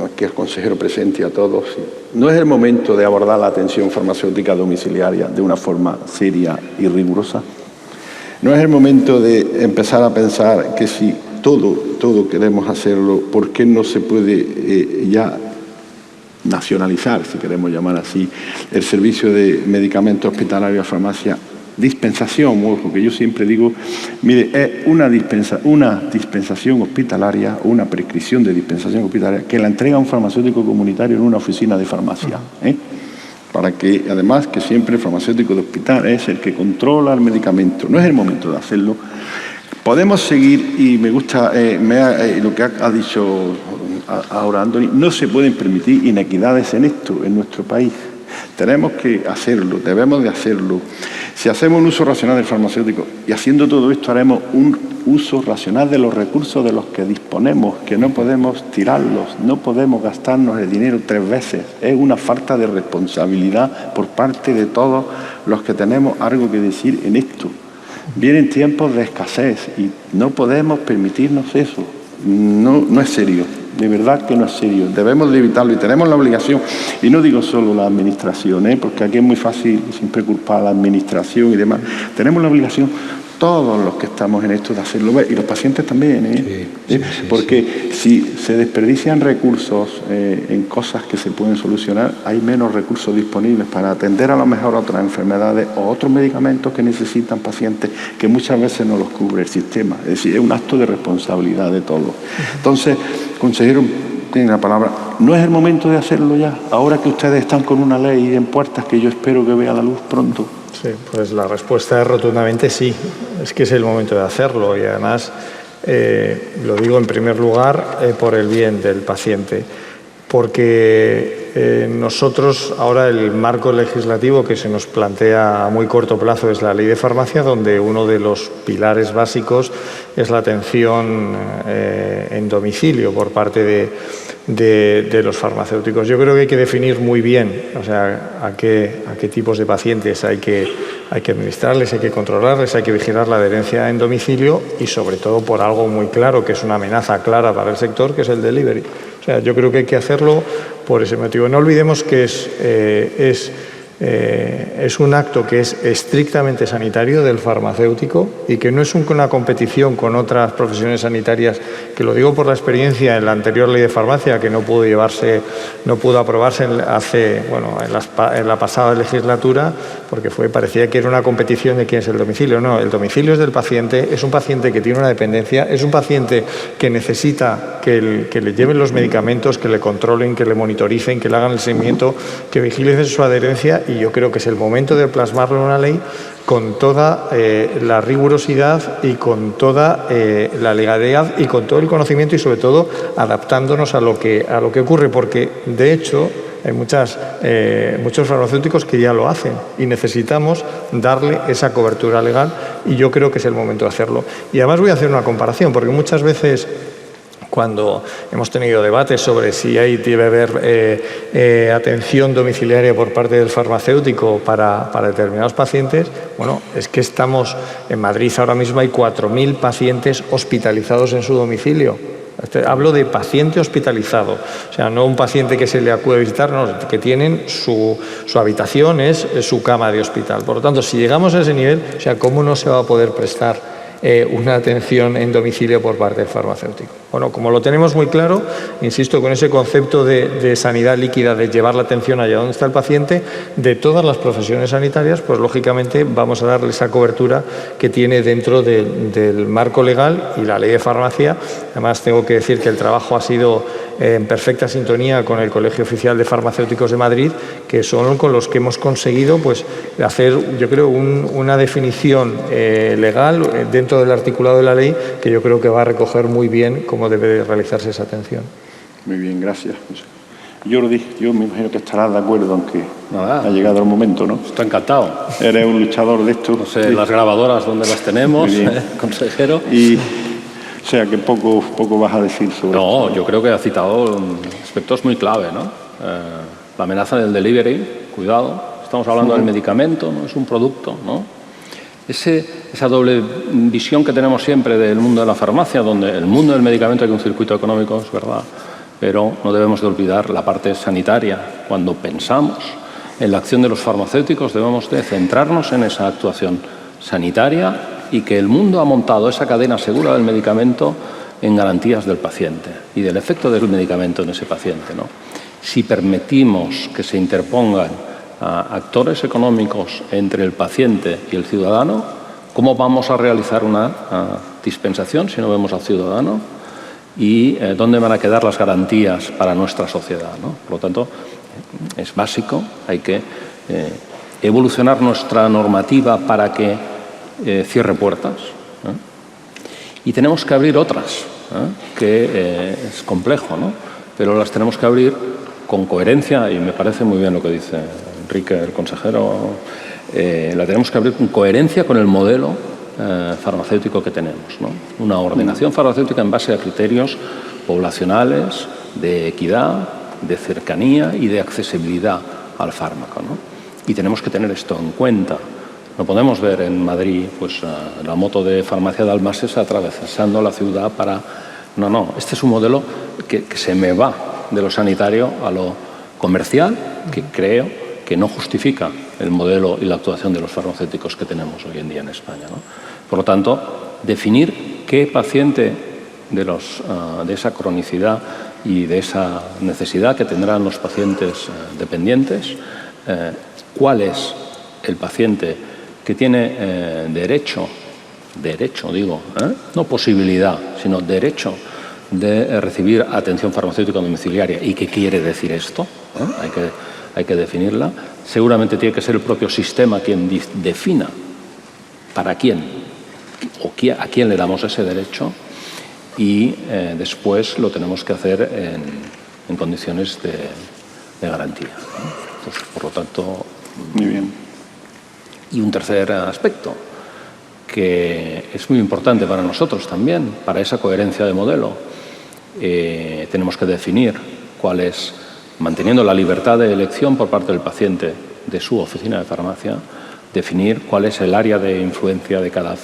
aquí al consejero presente y a todos, ¿no es el momento de abordar la atención farmacéutica domiciliaria de una forma seria y rigurosa? ¿No es el momento de empezar a pensar que si todo queremos hacerlo, ¿por qué no se puede ya nacionalizar, si queremos llamar así, el servicio de medicamentos hospitalarios a farmacia? Dispensación, porque yo siempre digo, mire, es una dispensación hospitalaria, una prescripción de dispensación hospitalaria que la entrega un farmacéutico comunitario en una oficina de farmacia, para que, además, que siempre el farmacéutico de hospital es el que controla el medicamento. No es el momento de hacerlo. Podemos seguir, y me gusta lo que ha dicho ahora Andoni, no se pueden permitir inequidades en esto, en nuestro país. Tenemos que hacerlo, debemos de hacerlo. Si hacemos un uso racional del farmacéutico y haciendo todo esto haremos un uso racional de los recursos de los que disponemos, que no podemos tirarlos, no podemos gastarnos el dinero 3 veces. Es una falta de responsabilidad por parte de todos los que tenemos algo que decir en esto. Vienen tiempos de escasez y no podemos permitirnos eso. No es serio. De verdad que no es serio, debemos de evitarlo y tenemos la obligación, y no digo solo la administración, porque aquí es muy fácil siempre culpar a la administración y demás, tenemos la obligación todos los que estamos en esto de hacerlo ver, y los pacientes también, porque si se desperdician recursos en cosas que se pueden solucionar, hay menos recursos disponibles para atender a lo mejor otras enfermedades o otros medicamentos que necesitan pacientes que muchas veces no los cubre el sistema. Es decir, es un acto de responsabilidad de todos. Entonces, consejero, tiene la palabra. ¿No es el momento de hacerlo ya? Ahora que ustedes están con una ley en puertas que yo espero que vea la luz pronto. Sí, pues la respuesta es rotundamente sí. Es que es el momento de hacerlo y además lo digo en primer lugar por el bien del paciente. Porque nosotros ahora el marco legislativo que se nos plantea a muy corto plazo es la Ley de Farmacia, donde uno de los pilares básicos es la atención en domicilio por parte de los farmacéuticos. Yo creo que hay que definir muy bien, o sea, a qué tipos de pacientes hay que administrarles, hay que controlarles, hay que vigilar la adherencia en domicilio y sobre todo por algo muy claro, que es una amenaza clara para el sector, que es el delivery. O sea, yo creo que hay que hacerlo por ese motivo. No olvidemos que es un acto que es estrictamente sanitario del farmacéutico y que no es una competición con otras profesiones sanitarias, que lo digo por la experiencia en la anterior Ley de Farmacia, que no pudo aprobarse en la pasada legislatura, porque parecía que era una competición de quién es el domicilio. No, el domicilio es del paciente, es un paciente que tiene una dependencia, es un paciente que necesita que le lleven los medicamentos, que le controlen, que le monitoricen, que le hagan el seguimiento, que vigilen su adherencia, y yo creo que es el momento de plasmarlo en una ley con toda la rigurosidad y con toda la legalidad y con todo el conocimiento y sobre todo adaptándonos a lo que ocurre, porque de hecho hay muchos farmacéuticos que ya lo hacen y necesitamos darle esa cobertura legal y yo creo que es el momento de hacerlo. Y además voy a hacer una comparación, porque muchas veces cuando hemos tenido debates sobre si debe haber atención domiciliaria por parte del farmacéutico para determinados pacientes, bueno, es que estamos en Madrid ahora mismo hay 4.000 pacientes hospitalizados en su domicilio. Hablo de paciente hospitalizado, o sea, no un paciente que se le acude a visitar, no, que tienen su habitación, es su cama de hospital. Por lo tanto, si llegamos a ese nivel, o sea, ¿cómo no se va a poder prestar una atención en domicilio por parte del farmacéutico? Bueno, como lo tenemos muy claro, insisto, con ese concepto de sanidad líquida, de llevar la atención allá donde está el paciente, de todas las profesiones sanitarias, pues lógicamente vamos a darle esa cobertura que tiene dentro del marco legal y la Ley de Farmacia. Además, tengo que decir que el trabajo ha sido en perfecta sintonía con el Colegio Oficial de Farmacéuticos de Madrid, que son con los que hemos conseguido pues, hacer, yo creo, una definición legal dentro del articulado de la ley que yo creo que va a recoger muy bien cómo debe realizarse esa atención. Muy bien, gracias. Jordi, yo me imagino que estarás de acuerdo en que ha llegado el momento, ¿no? Estoy encantado. Eres un luchador de esto. No sé, las grabadoras, ¿dónde las tenemos, consejero? O sea, que poco vas a decir sobre esto. No, yo creo que ha citado aspectos muy clave, ¿no? La amenaza del delivery, cuidado. Estamos hablando del medicamento, no es un producto, ¿no? Esa doble visión que tenemos siempre del mundo de la farmacia, donde el mundo del medicamento hay un circuito económico, es verdad, pero no debemos de olvidar la parte sanitaria. Cuando pensamos en la acción de los farmacéuticos, debemos de centrarnos en esa actuación sanitaria y que el mundo ha montado esa cadena segura del medicamento en garantías del paciente y del efecto del medicamento en ese paciente, ¿no? Si permitimos que se interpongan actores económicos entre el paciente y el ciudadano, ¿cómo vamos a realizar una dispensación si no vemos al ciudadano? ¿Y dónde van a quedar las garantías para nuestra sociedad, ¿no? Por lo tanto, es básico, hay que evolucionar nuestra normativa para que cierre puertas, y tenemos que abrir otras, que es complejo, ¿no? Pero las tenemos que abrir con coherencia y me parece muy bien lo que dice Enrique, el consejero. La tenemos que abrir con coherencia con el modelo farmacéutico que tenemos, ¿no? Una ordenación farmacéutica en base a criterios poblacionales, de equidad, de cercanía y de accesibilidad al fármaco, ¿no? Y tenemos que tener esto en cuenta. No podemos ver en Madrid pues, la moto de Farmacia Dalmases atravesando la ciudad para... No, este es un modelo que se me va de lo sanitario a lo comercial, que creo que no justifica el modelo y la actuación de los farmacéuticos que tenemos hoy en día en España, ¿no? Por lo tanto, definir qué paciente de esa cronicidad y de esa necesidad que tendrán los pacientes dependientes, cuál es el paciente que tiene derecho digo, no posibilidad, sino derecho de recibir atención farmacéutica domiciliaria. ¿Y qué quiere decir esto? hay que definirla. Seguramente tiene que ser el propio sistema quien defina para quién o a quién le damos ese derecho, y después lo tenemos que hacer en condiciones de garantía, ¿no? Pues, por lo tanto, muy bien. Y un tercer aspecto que es muy importante para nosotros también, para esa coherencia de modelo, tenemos que definir cuál es, manteniendo la libertad de elección por parte del paciente de su oficina de farmacia, definir cuál es el área de influencia de cada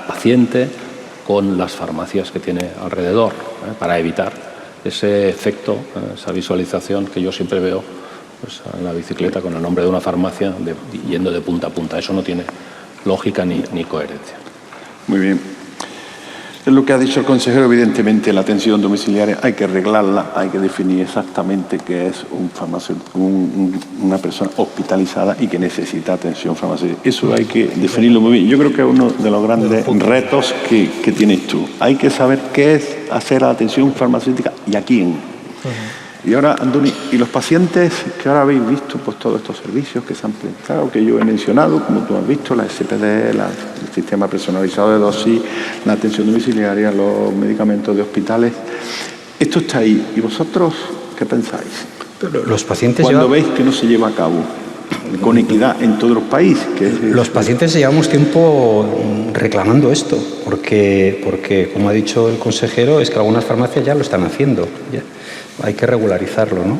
paciente con las farmacias que tiene alrededor, para evitar ese efecto, esa visualización que yo siempre veo, pues, en la bicicleta con el nombre de una farmacia yendo de punta a punta. Eso no tiene lógica ni coherencia. Muy bien. Es lo que ha dicho el consejero. Evidentemente, la atención domiciliaria hay que arreglarla, hay que definir exactamente qué es un farmacéutico, una persona hospitalizada y que necesita atención farmacéutica. Eso hay que definirlo muy bien. Yo creo que es uno de los grandes retos que tienes tú. Hay que saber qué es hacer la atención farmacéutica y a quién. Y ahora, Andoni, y los pacientes que ahora habéis visto, pues todos estos servicios que se han prestado, que yo he mencionado, como tú has visto, la SPD, el sistema personalizado de dosis, la atención domiciliaria, los medicamentos de hospitales, esto está ahí. ¿Y vosotros qué pensáis? Pero los pacientes cuando veis que no se lleva a cabo con equidad en todos los países. Los pacientes llevamos tiempo reclamando esto, porque como ha dicho el consejero, es que algunas farmacias ya lo están haciendo. Ya. Hay que regularizarlo, ¿no?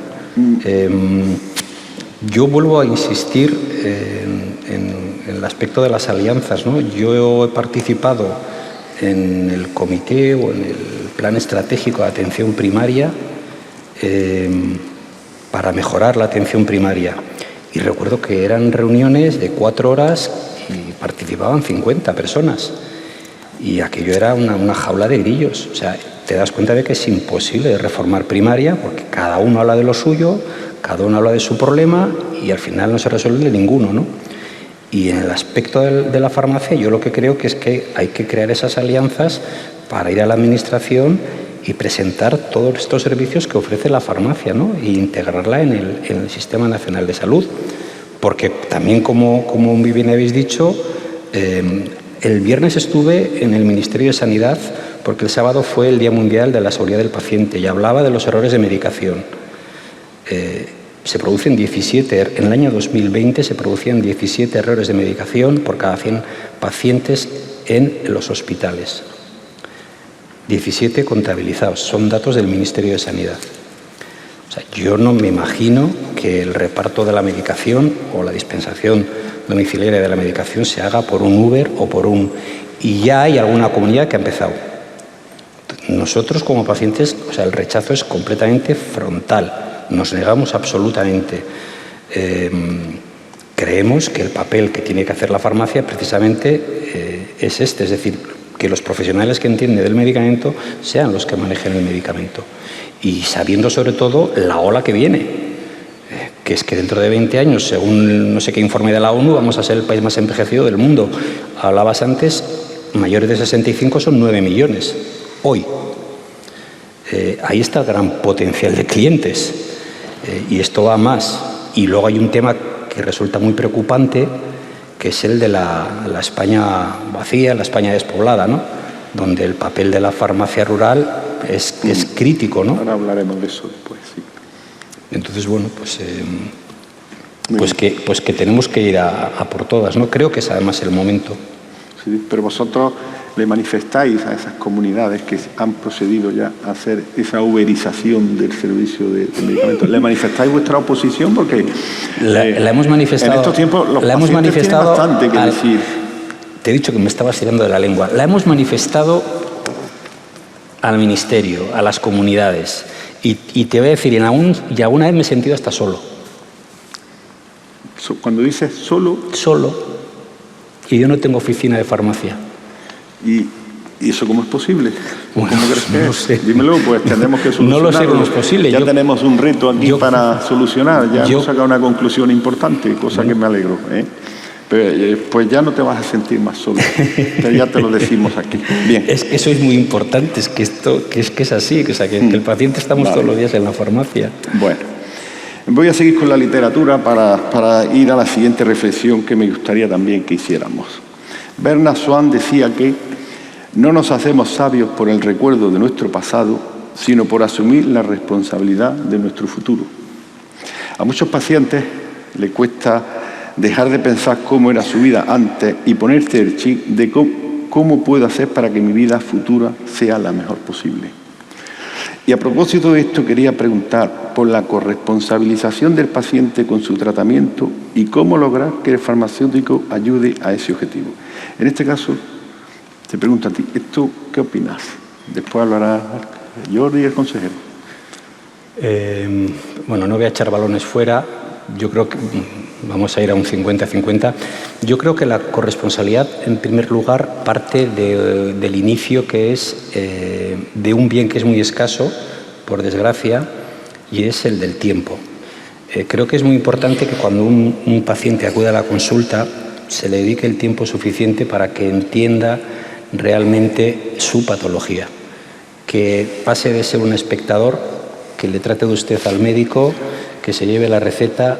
Yo vuelvo a insistir en el aspecto de las alianzas, ¿no? Yo he participado en el comité o en el plan estratégico de atención primaria para mejorar la atención primaria. Y recuerdo que eran reuniones de 4 horas y participaban 50 personas. Y aquello era una jaula de grillos. O sea, te das cuenta de que es imposible reformar primaria porque cada uno habla de lo suyo, cada uno habla de su problema y al final no se resuelve ninguno, ¿no? Y en el aspecto de la farmacia yo lo que creo que es que hay que crear esas alianzas para ir a la administración y presentar todos estos servicios que ofrece la farmacia, ¿no? E integrarla en el Sistema Nacional de Salud. Porque también, como muy bien habéis dicho, el viernes estuve en el Ministerio de Sanidad porque el sábado fue el Día Mundial de la Seguridad del Paciente y hablaba de los errores de medicación. Se producen 17, en el año 2020 se producían 17 errores de medicación por cada 100 pacientes en los hospitales. 17 contabilizados, son datos del Ministerio de Sanidad. O sea, yo no me imagino que el reparto de la medicación o la dispensación domiciliaria de la medicación se haga por un Uber o por un... Y ya hay alguna comunidad que ha empezado. Nosotros como pacientes, o sea, el rechazo es completamente frontal. Nos negamos absolutamente. Creemos que el papel que tiene que hacer la farmacia precisamente es este, es decir, que los profesionales que entienden del medicamento sean los que manejen el medicamento. Y sabiendo sobre todo la ola que viene, que es que dentro de 20 años, según no sé qué informe de la ONU, vamos a ser el país más envejecido del mundo. Hablabas antes, mayores de 65 son 9 millones, hoy. Ahí está el gran potencial de clientes y esto va más. Y luego hay un tema que resulta muy preocupante, que es el de la España vacía, la España despoblada, ¿no? Donde el papel de la farmacia rural es crítico, ¿no? Ahora hablaremos de eso después, sí. Entonces, bueno, pues que tenemos que ir a por todas, ¿no? Creo que es además el momento. Sí, pero vosotros le manifestáis a esas comunidades que han procedido ya a hacer esa uberización del servicio de medicamentos. ¿Le manifestáis vuestra oposición? Porque la hemos manifestado. En estos tiempos los pacientes tienen bastante que decir. Te he dicho que me estabas tirando de la lengua. La hemos manifestado al Ministerio, a las comunidades. Y te voy a decir, y alguna vez me he sentido hasta solo. Cuando dices solo... Solo. Y yo no tengo oficina de farmacia. ¿Y eso cómo es posible? Bueno, ¿Cómo crees que no es? sé. Dímelo, pues tendremos que solucionarlo. No lo sé cómo es posible. Ya tenemos un reto aquí para solucionar. Ya hemos sacado una conclusión importante, cosa que me alegro, ¿eh? Pero, pues ya no te vas a sentir más solo. Ya te lo decimos aquí. Bien. Es que eso es muy importante, es que es así, o sea, que el paciente estamos todos los días en la farmacia. Bueno, Voy a seguir con la literatura para ir a la siguiente reflexión que me gustaría también que hiciéramos. Bernard Swan decía que no nos hacemos sabios por el recuerdo de nuestro pasado, sino por asumir la responsabilidad de nuestro futuro. A muchos pacientes les cuesta dejar de pensar cómo era su vida antes y ponerse el chip de cómo puedo hacer para que mi vida futura sea la mejor posible. Y a propósito de esto, quería preguntar por la corresponsabilización del paciente con su tratamiento y cómo lograr que el farmacéutico ayude a ese objetivo. En este caso, te pregunto a ti, ¿esto qué opinas? Después hablará Jordi y el consejero. Bueno, no voy a echar balones fuera. Yo creo que vamos a ir a un 50-50. Yo creo que la corresponsabilidad, en primer lugar, parte del inicio que es de un bien que es muy escaso, por desgracia, y es el del tiempo. Creo que es muy importante que cuando un paciente acude a la consulta se le dedique el tiempo suficiente para que entienda realmente su patología. Que pase de ser un espectador, que le trate de usted al médico, que se lleve la receta,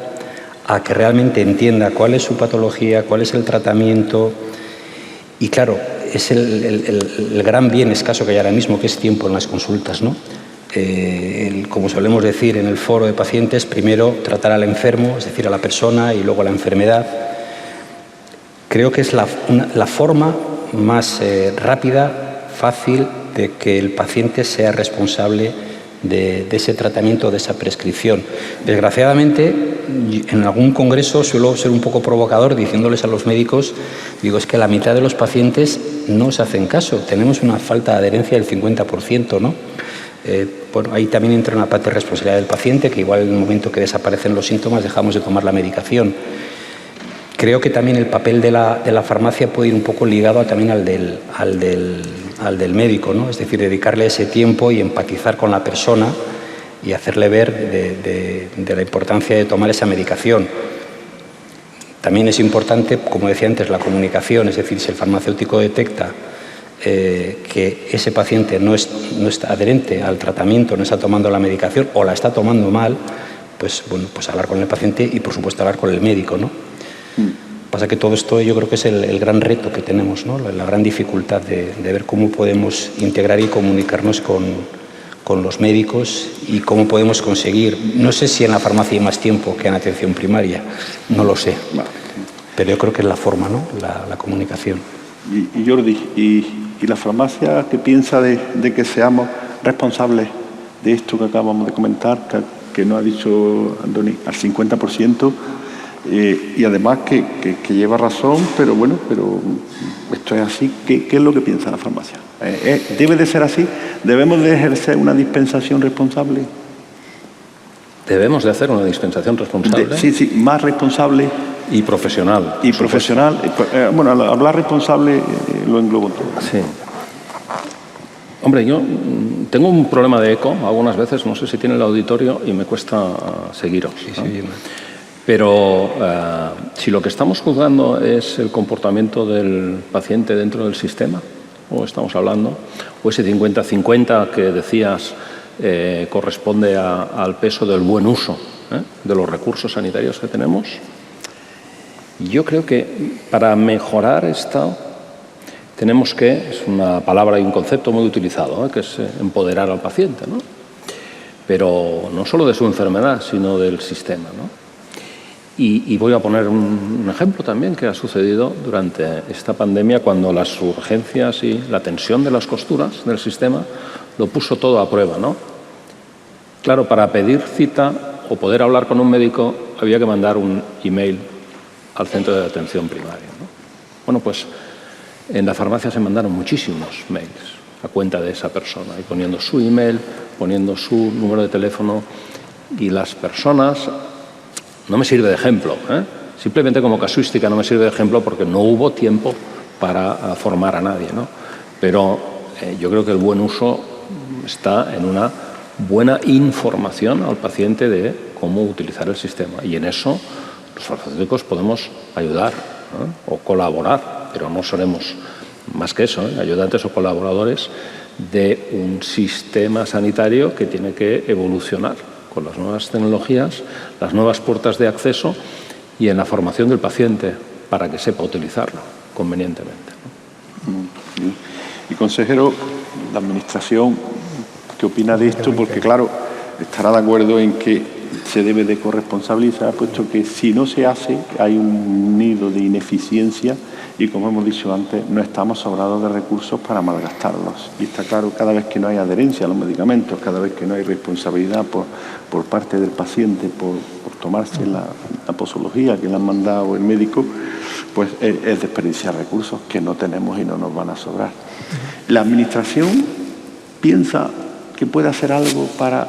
a que realmente entienda cuál es su patología, cuál es el tratamiento. Y claro, es el gran bien escaso que hay ahora mismo, que es tiempo en las consultas, ¿no? Como solemos decir en el foro de pacientes, primero tratar al enfermo, es decir, a la persona, y luego a la enfermedad. Creo que es la forma más rápida, fácil, de que el paciente sea responsable de ese tratamiento, de esa prescripción. Desgraciadamente, en algún congreso suelo ser un poco provocador diciéndoles a los médicos, digo, es que la mitad de los pacientes no se hacen caso, tenemos una falta de adherencia del 50%, ¿no? Bueno, ahí también entra una parte de responsabilidad del paciente, que igual en el momento que desaparecen los síntomas dejamos de tomar la medicación. Creo que también el papel de la farmacia puede ir un poco ligado también al del médico, ¿no? Es decir, dedicarle ese tiempo y empatizar con la persona y hacerle ver de la importancia de tomar esa medicación. También es importante, como decía antes, la comunicación, es decir, si el farmacéutico detecta que ese paciente no está adherente al tratamiento, no está tomando la medicación o la está tomando mal, pues bueno, pues hablar con el paciente y por supuesto hablar con el médico, ¿no? Pasa que todo esto yo creo que es el gran reto que tenemos, ¿no? La gran dificultad de ver cómo podemos integrar y comunicarnos con los médicos y cómo podemos conseguir, no sé si en la farmacia hay más tiempo que en atención primaria, no lo sé, pero yo creo que es la forma, ¿no? La comunicación. Y Jordi, ¿y la farmacia qué piensa de que seamos responsables de esto que acabamos de comentar, que nos ha dicho Andoni, al 50%? Y además que lleva razón, pero bueno, pero esto es así. ¿Qué es lo que piensa la farmacia? ¿Debe de ser así? ¿Debemos de ejercer una dispensación responsable? Debemos de hacer una dispensación responsable. Sí, más responsable. Y profesional. Y profesional. Bueno, al hablar responsable lo englobo todo. Sí. Hombre, yo tengo un problema de eco algunas veces, no sé si tiene el auditorio y me cuesta seguiros, ¿no? Sí. Pero si lo que estamos juzgando es el comportamiento del paciente dentro del sistema, o estamos hablando, o ese 50-50 que decías corresponde al peso del buen uso de los recursos sanitarios que tenemos, yo creo que para mejorar esto tenemos que, es una palabra y un concepto muy utilizado, que es empoderar al paciente, ¿no? Pero no solo de su enfermedad, sino del sistema, ¿no? Y voy a poner un ejemplo también que ha sucedido durante esta pandemia, cuando las urgencias y la tensión de las costuras del sistema lo puso todo a prueba, ¿no? Claro, para pedir cita o poder hablar con un médico había que mandar un email al centro de atención primaria, ¿no? Bueno, pues en la farmacia se mandaron muchísimos mails a cuenta de esa persona, y poniendo su email, poniendo su número de teléfono, y las personas... No me sirve de ejemplo, simplemente como casuística no me sirve de ejemplo porque no hubo tiempo para formar a nadie, ¿no? Pero yo creo que el buen uso está en una buena información al paciente de cómo utilizar el sistema, y en eso los farmacéuticos podemos ayudar, ¿no? O colaborar, pero no seremos más que eso, ayudantes o colaboradores de un sistema sanitario que tiene que evolucionar con las nuevas tecnologías, las nuevas puertas de acceso y en la formación del paciente para que sepa utilizarlo convenientemente, ¿no? Y consejero, la Administración, ¿qué opina de esto? Porque claro, estará de acuerdo en que se debe de corresponsabilizar, puesto que si no se hace hay un nido de ineficiencia y, como hemos dicho antes, no estamos sobrados de recursos para malgastarlos. Y está claro, cada vez que no hay adherencia a los medicamentos, cada vez que no hay responsabilidad por parte del paciente por tomarse la posología que le han mandado el médico, pues es desperdiciar recursos que no tenemos y no nos van a sobrar. La Administración piensa que puede hacer algo para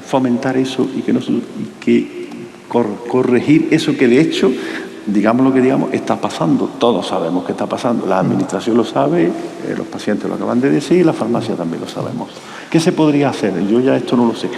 fomentar eso y que corregir eso que de hecho, digamos lo que digamos, está pasando. Todos sabemos que está pasando. La Administración lo sabe, los pacientes lo acaban de decir y la farmacia también lo sabemos. ¿Qué se podría hacer? Yo ya esto no lo sé.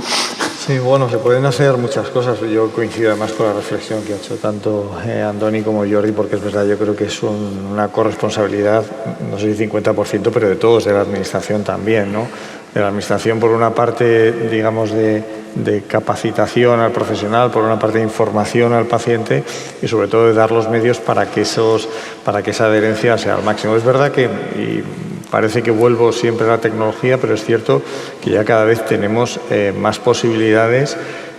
Sí, bueno, se pueden hacer muchas cosas. Yo coincido además con la reflexión que ha hecho tanto Andoni como Jordi, porque es verdad, yo creo que es una corresponsabilidad, no sé si 50%, pero de todos, de la Administración también, ¿no? De la Administración, por una parte, digamos, de capacitación al profesional, por una parte de información al paciente y sobre todo de dar los medios para que esa adherencia sea al máximo. Es verdad que, y parece que vuelvo siempre a la tecnología, pero es cierto que ya cada vez tenemos más posibilidades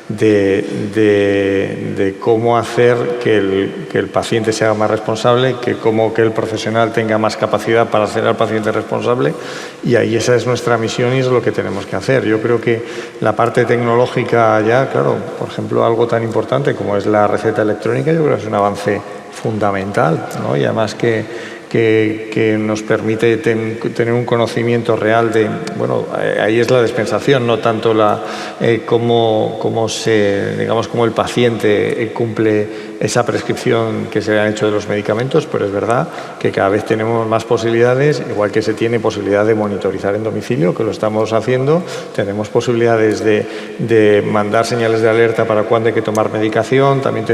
de cómo hacer que el paciente se haga más responsable, que el profesional tenga más capacidad para hacer al paciente responsable, y ahí esa es nuestra misión y es lo que tenemos que hacer. Yo creo que la parte tecnológica ya, claro, por ejemplo, algo tan importante como es la receta electrónica, yo creo que es un avance fundamental, ¿no? Y además que nos permite tener un conocimiento real de, bueno, ahí es la dispensación, no tanto cómo el paciente cumple esa prescripción que se le han hecho de los medicamentos, pero es verdad que cada vez tenemos más posibilidades, igual que se tiene posibilidad de monitorizar en domicilio, que lo estamos haciendo, tenemos posibilidades de mandar señales de alerta para cuándo hay que tomar medicación, también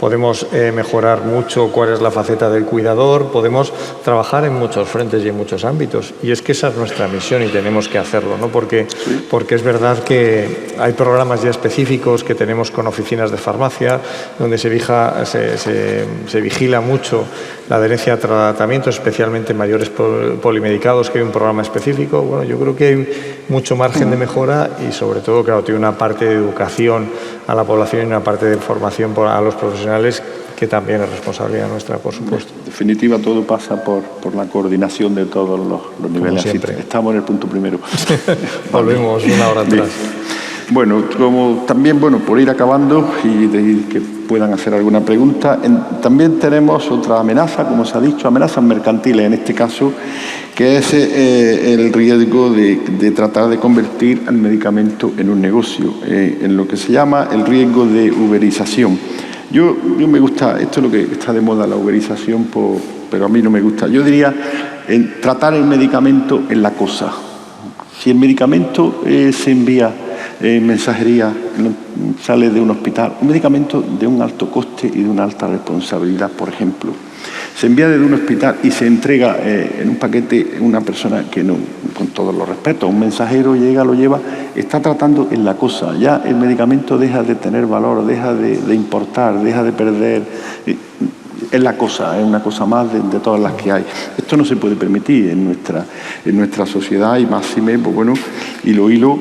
podemos mejorar mucho cuál es la faceta del cuidador, podemos trabajar en muchos frentes y en muchos ámbitos, y es que esa es nuestra misión y tenemos que hacerlo, ¿no? Porque es verdad que hay programas ya específicos que tenemos con oficinas de farmacia donde se vigila mucho la adherencia a tratamientos, especialmente en mayores polimedicados, que hay un programa específico. Bueno, yo creo que hay mucho margen de mejora y sobre todo, claro, tiene una parte de educación a la población y una parte de formación a los profesionales que también es responsabilidad nuestra, por supuesto. En definitiva, todo pasa por la coordinación de todos los niveles. Estamos en el punto primero. Volvemos una hora atrás. Bueno, por ir acabando y que puedan hacer alguna pregunta, también tenemos otra amenaza, como se ha dicho, amenazas mercantiles en este caso, que es el riesgo de tratar de convertir el medicamento en un negocio, en lo que se llama el riesgo de uberización. Yo me gusta, esto es lo que está de moda, la uberización, pero a mí no me gusta. Yo diría tratar el medicamento en la cosa. Si el medicamento se envía en mensajería, sale de un hospital, un medicamento de un alto coste y de una alta responsabilidad, por ejemplo, se envía desde un hospital y se entrega en un paquete una persona que no, con todos los respetos, un mensajero llega, lo lleva, está tratando en la cosa. Ya el medicamento deja de tener valor, deja de importar, deja de perder. Es la cosa, es una cosa más de todas las que hay. Esto no se puede permitir en nuestra sociedad y máxime, pues bueno, hilo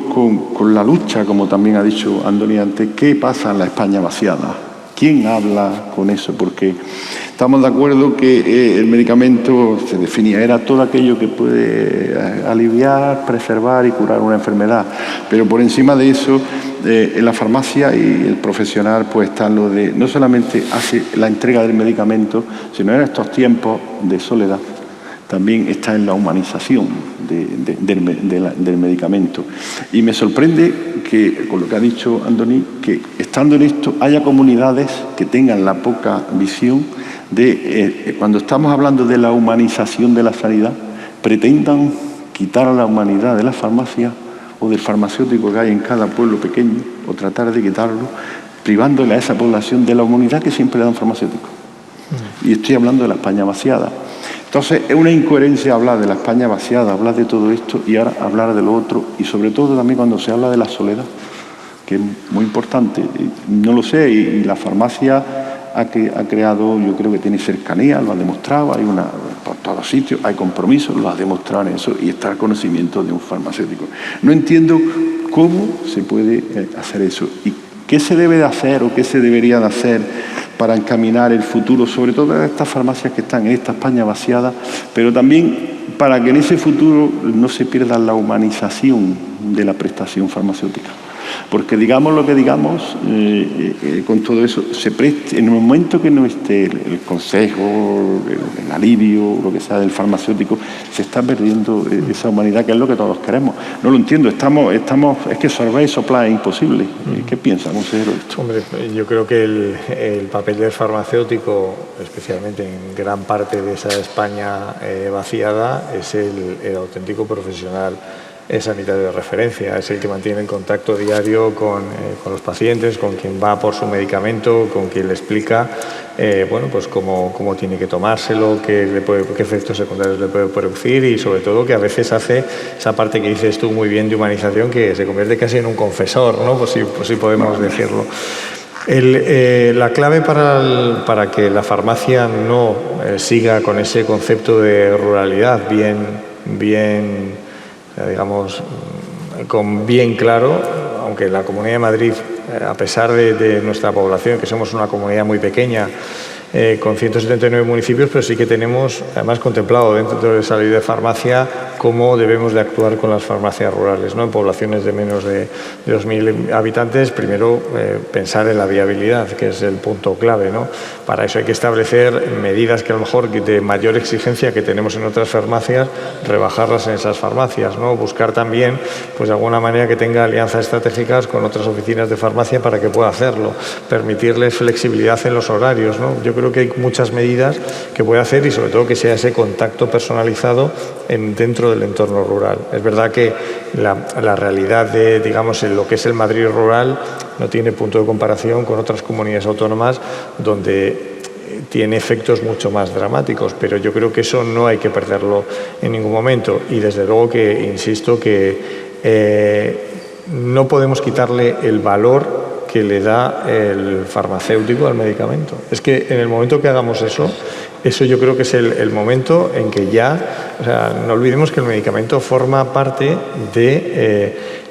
con la lucha, como también ha dicho Andoni antes. ¿Qué pasa en la España vaciada? ¿Quién habla con eso? Porque estamos de acuerdo que el medicamento se definía, era todo aquello que puede aliviar, preservar y curar una enfermedad. Pero por encima de eso, en la farmacia y el profesional pues está lo de, no solamente hace la entrega del medicamento, sino en estos tiempos de soledad, también está en la humanización del medicamento. Y me sorprende que, con lo que ha dicho Andoni, que estando en esto haya comunidades que tengan la poca visión de, cuando estamos hablando de la humanización de la sanidad, pretendan quitar a la humanidad de la farmacia o del farmacéutico que hay en cada pueblo pequeño, o tratar de quitarlo, privándole a esa población de la humanidad que siempre le da un farmacéutico. Y estoy hablando de la España vaciada. Entonces, es una incoherencia hablar de la España vaciada, hablar de todo esto y ahora hablar de lo otro, y sobre todo también cuando se habla de la soledad, que es muy importante. No lo sé, y la farmacia ha creado, yo creo que tiene cercanía, lo ha demostrado, hay por todos sitios, hay compromisos, lo ha demostrado en eso, y está el conocimiento de un farmacéutico. No entiendo cómo se puede hacer eso, y qué se debe de hacer o qué se debería de hacer para encaminar el futuro, sobre todo de estas farmacias que están en esta España vaciada, pero también para que en ese futuro no se pierda la humanización de la prestación farmacéutica. Porque digamos lo que digamos, con todo eso, en el momento que no esté el consejo, el alivio, lo que sea del farmacéutico, se está perdiendo esa humanidad, que es lo que todos queremos. No lo entiendo, es que sorber y soplar es imposible. ¿Qué piensa, consejero? Hombre, yo creo que el papel del farmacéutico, especialmente en gran parte de esa España vaciada, es el auténtico profesional sanitario de referencia, es el que mantiene el contacto diario con los pacientes, con quien va por su medicamento, con quien le explica bueno, pues cómo tiene que tomárselo, qué efectos secundarios le puede producir, y sobre todo que a veces hace esa parte que dices tú muy bien de humanización, que se convierte casi en un confesor, ¿no? Pues sí podemos decirlo. La clave para que la farmacia no siga con ese concepto de ruralidad digamos, bien claro, aunque la Comunidad de Madrid, a pesar de nuestra población, que somos una comunidad muy pequeña, con 179 municipios, pero sí que tenemos, además, contemplado dentro de esa ley de farmacia cómo debemos de actuar con las farmacias rurales, ¿no? En poblaciones de menos de 2.000 habitantes, primero pensar en la viabilidad, que es el punto clave, ¿no? Para eso hay que establecer medidas que a lo mejor de mayor exigencia que tenemos en otras farmacias, rebajarlas en esas farmacias, ¿no? Buscar también, pues de alguna manera, que tenga alianzas estratégicas con otras oficinas de farmacia para que pueda hacerlo, permitirles flexibilidad en los horarios, ¿no? Yo creo que hay muchas medidas que puede hacer, y sobre todo que sea ese contacto personalizado dentro del entorno rural. Es verdad que la realidad de, digamos, en lo que es el Madrid rural no tiene punto de comparación con otras comunidades autónomas donde tiene efectos mucho más dramáticos, pero yo creo que eso no hay que perderlo en ningún momento, y desde luego que insisto que no podemos quitarle el valor que le da el farmacéutico al medicamento. Es que en el momento que hagamos eso yo creo que es el momento en que ya, o sea, no olvidemos que el medicamento forma parte de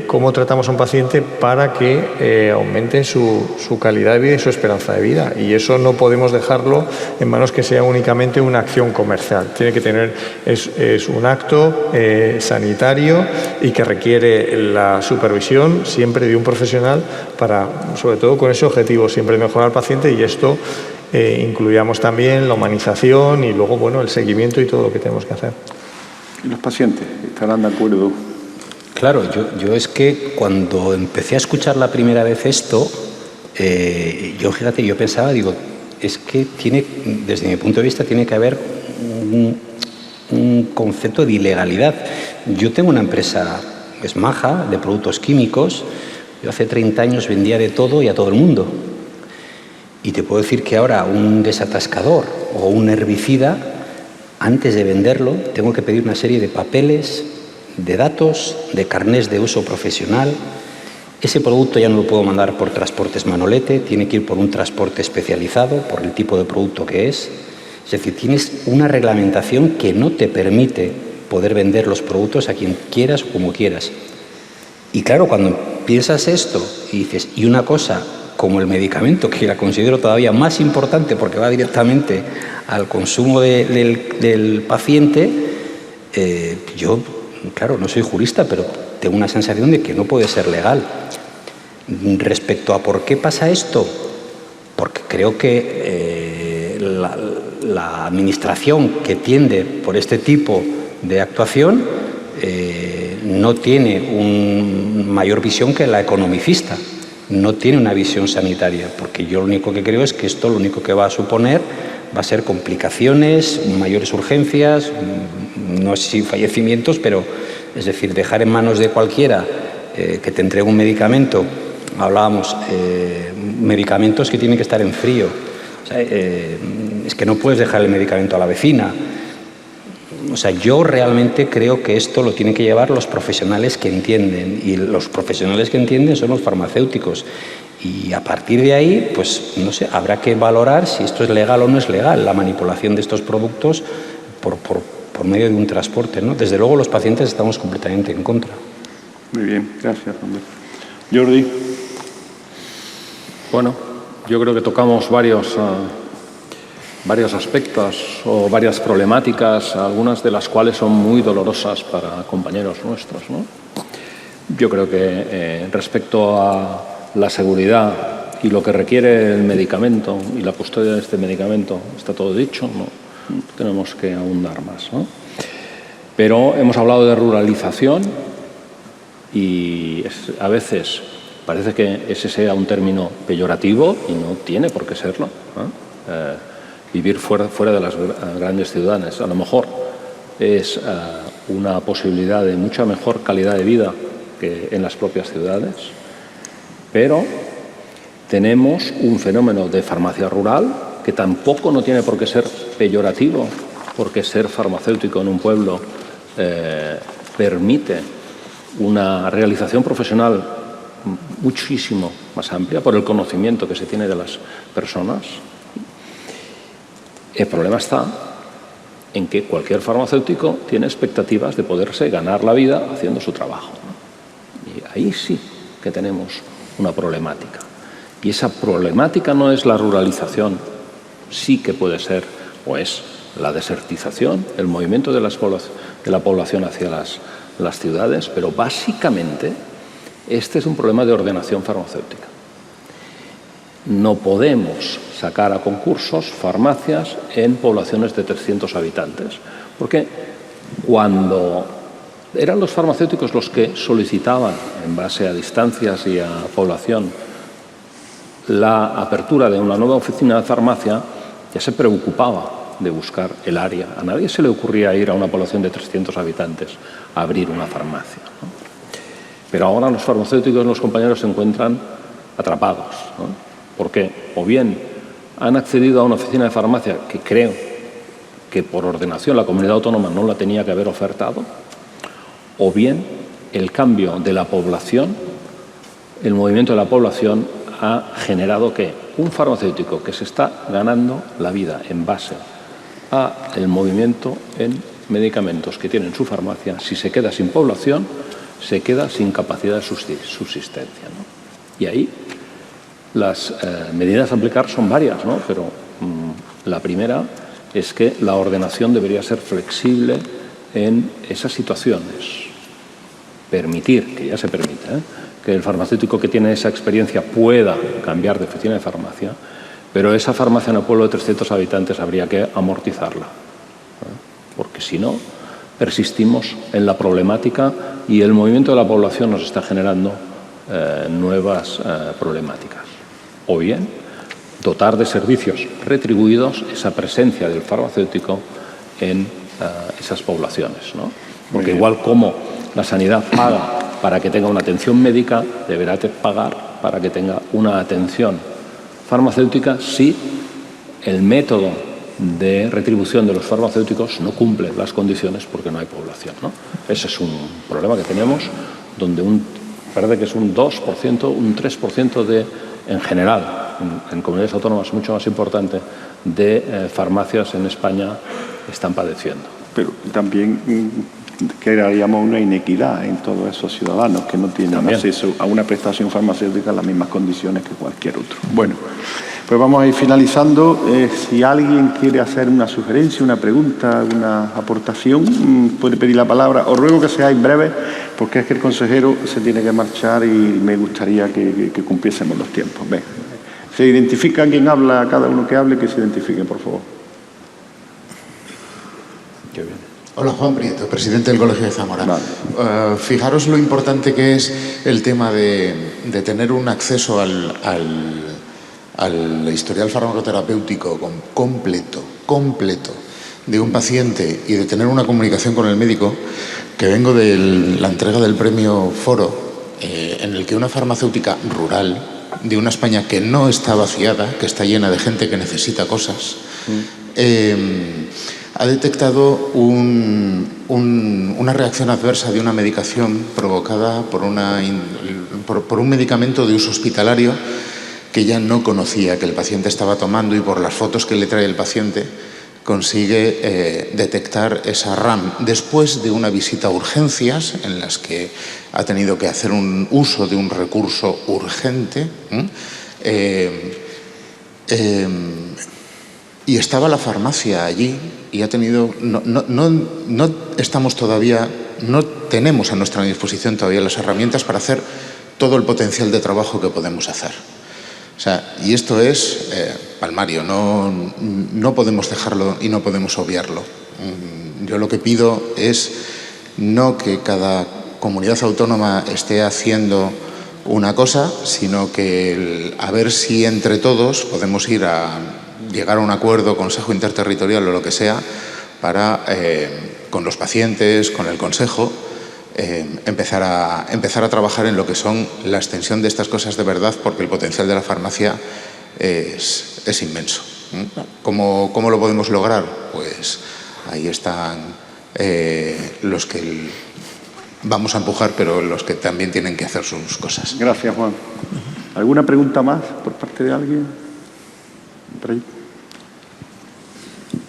cómo tratamos a un paciente para que aumente su calidad de vida y su esperanza de vida. Y eso no podemos dejarlo en manos que sea únicamente una acción comercial. Tiene que tener, es un acto sanitario, y que requiere la supervisión siempre de un profesional para, sobre todo con ese objetivo, siempre mejorar al paciente, y esto incluyamos también la humanización y luego, bueno, el seguimiento y todo lo que tenemos que hacer. ¿Y los pacientes estarán de acuerdo? Claro, yo es que cuando empecé a escuchar la primera vez esto, yo pensaba, digo, es que desde mi punto de vista, tiene que haber un concepto de ilegalidad. Yo tengo una empresa, es Maja, de productos químicos. Yo hace 30 años vendía de todo y a todo el mundo. Y te puedo decir que ahora un desatascador o un herbicida, antes de venderlo, tengo que pedir una serie de papeles, de datos, de carnés de uso profesional. Ese producto ya no lo puedo mandar por transportes Manolete, tiene que ir por un transporte especializado, por el tipo de producto que es. Es decir, tienes una reglamentación que no te permite poder vender los productos a quien quieras o como quieras. Y claro, cuando piensas esto y dices, y una cosa como el medicamento, que la considero todavía más importante porque va directamente al consumo del paciente, yo, claro, no soy jurista, pero tengo una sensación de que no puede ser legal. Respecto a por qué pasa esto, porque creo que la administración que tiende por este tipo de actuación no tiene una mayor visión que la economicista. No tiene una visión sanitaria, porque yo lo único que creo es que esto lo único que va a suponer va a ser complicaciones, mayores urgencias, no sé si fallecimientos, pero es decir, dejar en manos de cualquiera que te entregue un medicamento. Hablábamos, medicamentos que tienen que estar en frío. O sea, es que no puedes dejar el medicamento a la vecina. O sea, yo realmente creo que esto lo tienen que llevar los profesionales que entienden, y los profesionales que entienden son los farmacéuticos. Y a partir de ahí, pues no sé, habrá que valorar si esto es legal o no es legal, la manipulación de estos productos por medio de un transporte, ¿no? Desde luego los pacientes estamos completamente en contra. Muy bien, gracias, Andrés. Jordi. Bueno, yo creo que tocamos varios aspectos o varias problemáticas, algunas de las cuales son muy dolorosas para compañeros nuestros, ¿no? Yo creo que respecto a la seguridad y lo que requiere el medicamento y la custodia de este medicamento, está todo dicho, no tenemos que ahondar más, ¿no? Pero hemos hablado de ruralización y a veces parece que ese sea un término peyorativo y no tiene por qué serlo, ¿no? Vivir fuera de las grandes ciudades a lo mejor es una posibilidad de mucha mejor calidad de vida que en las propias ciudades, pero tenemos un fenómeno de farmacia rural que tampoco no tiene por qué ser peyorativo, porque ser farmacéutico en un pueblo permite una realización profesional muchísimo más amplia por el conocimiento que se tiene de las personas. El problema está en que cualquier farmacéutico tiene expectativas de poderse ganar la vida haciendo su trabajo, ¿no? Y ahí sí que tenemos una problemática. Y esa problemática no es la ruralización, sí que puede ser, o es la desertización, el movimiento de la población hacia las ciudades, pero básicamente este es un problema de ordenación farmacéutica. No podemos sacar a concursos farmacias en poblaciones de 300 habitantes, porque cuando eran los farmacéuticos los que solicitaban, en base a distancias y a población, la apertura de una nueva oficina de farmacia, ya se preocupaba de buscar el área. A nadie se le ocurría ir a una población de 300 habitantes a abrir una farmacia, ¿no? Pero ahora los farmacéuticos, los compañeros, se encuentran atrapados, ¿no? Porque o bien han accedido a una oficina de farmacia que creo que por ordenación la comunidad autónoma no la tenía que haber ofertado, o bien el cambio de la población, el movimiento de la población ha generado que un farmacéutico que se está ganando la vida en base a el movimiento en medicamentos que tiene en su farmacia, si se queda sin población, se queda sin capacidad de subsistencia, ¿no? Y ahí las medidas a aplicar son varias, ¿no? Pero la primera es que la ordenación debería ser flexible en esas situaciones. Permitir, que ya se permite, que el farmacéutico que tiene esa experiencia pueda cambiar de oficina de farmacia, pero esa farmacia en el pueblo de 300 habitantes habría que amortizarla, porque si no, persistimos en la problemática y el movimiento de la población nos está generando nuevas problemáticas. O bien, dotar de servicios retribuidos esa presencia del farmacéutico en esas poblaciones, ¿no? Porque igual como la sanidad paga para que tenga una atención médica, deberá pagar para que tenga una atención farmacéutica si el método de retribución de los farmacéuticos no cumple las condiciones porque no hay población, ¿no? Ese es un problema que tenemos, donde parece que es un 2%, un 3% en general, en comunidades autónomas mucho más importante, de farmacias en España están padeciendo. Pero también crearíamos una inequidad en todos esos ciudadanos que no tienen acceso a una prestación farmacéutica en las mismas condiciones que cualquier otro. Bueno, pues vamos a ir finalizando. Si alguien quiere hacer una sugerencia, una pregunta, una aportación, puede pedir la palabra. Os ruego que seáis breves, porque es que el consejero se tiene que marchar y me gustaría que cumpliésemos los tiempos. Ven. Se identifica quien habla, cada uno que hable, que se identifique, por favor. Qué bien. Hola, Juan Prieto, presidente del Colegio de Zamora. Vale. Fijaros lo importante que es el tema de tener un acceso al historial farmacoterapéutico completo de un paciente y de tener una comunicación con el médico, que vengo de la entrega del premio Foro, en el que una farmacéutica rural de una España que no está vaciada, que está llena de gente que necesita cosas, ha detectado una reacción adversa de una medicación provocada por un medicamento de uso hospitalario que ya no conocía que el paciente estaba tomando, y por las fotos que le trae el paciente consigue detectar esa RAM después de una visita a urgencias en las que ha tenido que hacer un uso de un recurso urgente. Y estaba la farmacia allí y ha tenido... No tenemos a nuestra disposición todavía las herramientas para hacer todo el potencial de trabajo que podemos hacer. O sea, y esto es palmario, no podemos dejarlo y no podemos obviarlo. Yo lo que pido es no que cada comunidad autónoma esté haciendo una cosa, sino que a ver si entre todos podemos llegar a un acuerdo, consejo interterritorial o lo que sea, para, con los pacientes, con el consejo, empezar a trabajar en lo que son la extensión de estas cosas de verdad, porque el potencial de la farmacia es inmenso. ¿Cómo lo podemos lograr? Pues ahí están los que vamos a empujar, pero los que también tienen que hacer sus cosas. Gracias, Juan. ¿Alguna pregunta más por parte de alguien? Por ahí.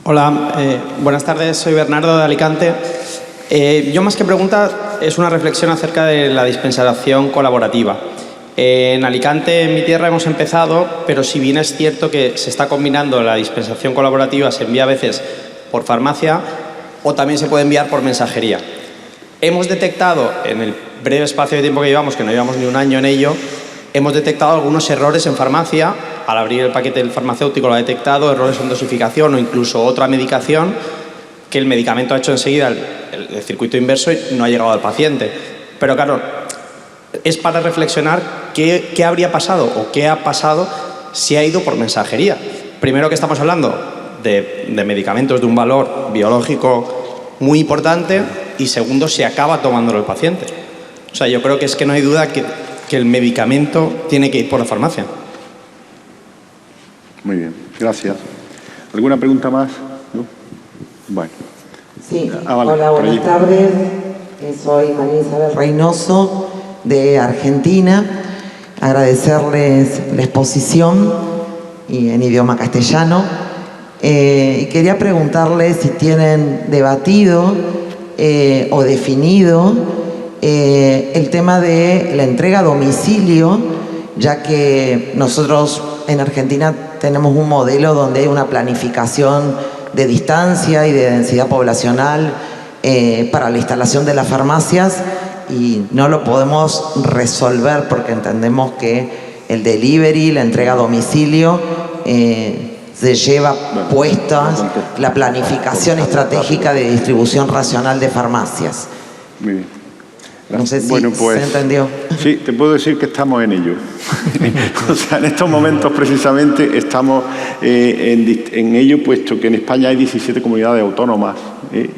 Hola, buenas tardes, soy Bernardo de Alicante. Yo más que pregunta es una reflexión acerca de la dispensación colaborativa. En Alicante, en mi tierra, hemos empezado, pero si bien es cierto que se está combinando la dispensación colaborativa, se envía a veces por farmacia o también se puede enviar por mensajería. Hemos detectado, en el breve espacio de tiempo que llevamos, que no llevamos ni un año en ello, hemos detectado algunos errores en farmacia. Al abrir el paquete del farmacéutico lo ha detectado, errores en dosificación o incluso otra medicación, que el medicamento ha hecho enseguida el circuito inverso y no ha llegado al paciente. Pero claro, es para reflexionar qué habría pasado o qué ha pasado si ha ido por mensajería. Primero, que estamos hablando de medicamentos de un valor biológico muy importante, y segundo, si acaba tomándolo el paciente. O sea, yo creo que es que no hay duda que el medicamento tiene que ir por la farmacia. Muy bien, gracias. ¿Alguna pregunta más? ¿No? Bueno. Sí, vale, hola, buenas tardes. Soy María Isabel Reynoso, de Argentina. Agradecerles la exposición y en idioma castellano. Y quería preguntarles si tienen debatido o definido el tema de la entrega a domicilio, ya que nosotros en Argentina tenemos un modelo donde hay una planificación de distancia y de densidad poblacional para la instalación de las farmacias, y no lo podemos resolver porque entendemos que el delivery, la entrega a domicilio, se lleva puesta la planificación estratégica de distribución racional de farmacias. Muy bien. No sé si bueno, pues, se entendió. Sí, te puedo decir que estamos en ello. O sea, en estos momentos precisamente estamos en ello, puesto que en España hay 17 comunidades autónomas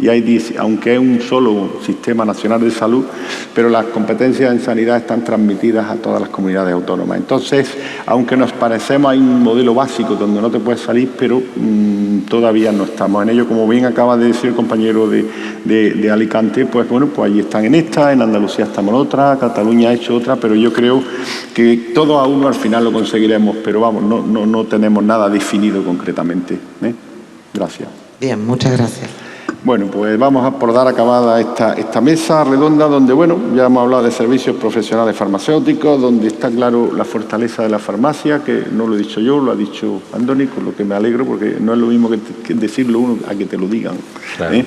y aunque es un solo sistema nacional de salud, pero las competencias en sanidad están transmitidas a todas las comunidades autónomas. Entonces, aunque nos parecemos, hay un modelo básico donde no te puedes salir, pero todavía no estamos en ello. Como bien acaba de decir el compañero de Alicante, pues bueno, pues allí están en esta, en Andalucía estamos en otra, Cataluña ha hecho otra, pero yo creo que todos a uno al final lo conseguiremos, pero vamos, no tenemos nada definido concretamente. Gracias. Bien, muchas gracias. Bueno, pues vamos por dar acabada esta mesa redonda donde, bueno, ya hemos hablado de servicios profesionales farmacéuticos, donde está claro la fortaleza de la farmacia, que no lo he dicho yo, lo ha dicho Andoni, con lo que me alegro, porque no es lo mismo que decirlo uno a que te lo digan. Claro.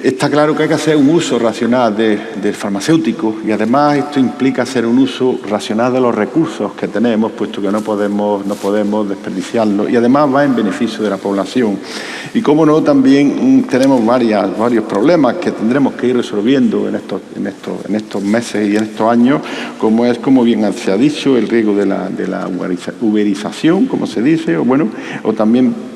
Está claro que hay que hacer un uso racional del farmacéutico, y además esto implica hacer un uso racional de los recursos que tenemos, puesto que no podemos desperdiciarlos, y además va en beneficio de la población. Y cómo no, también tenemos varios problemas que tendremos que ir resolviendo en estos meses y en estos años, como bien se ha dicho, el riesgo de la uberización, como se dice, o también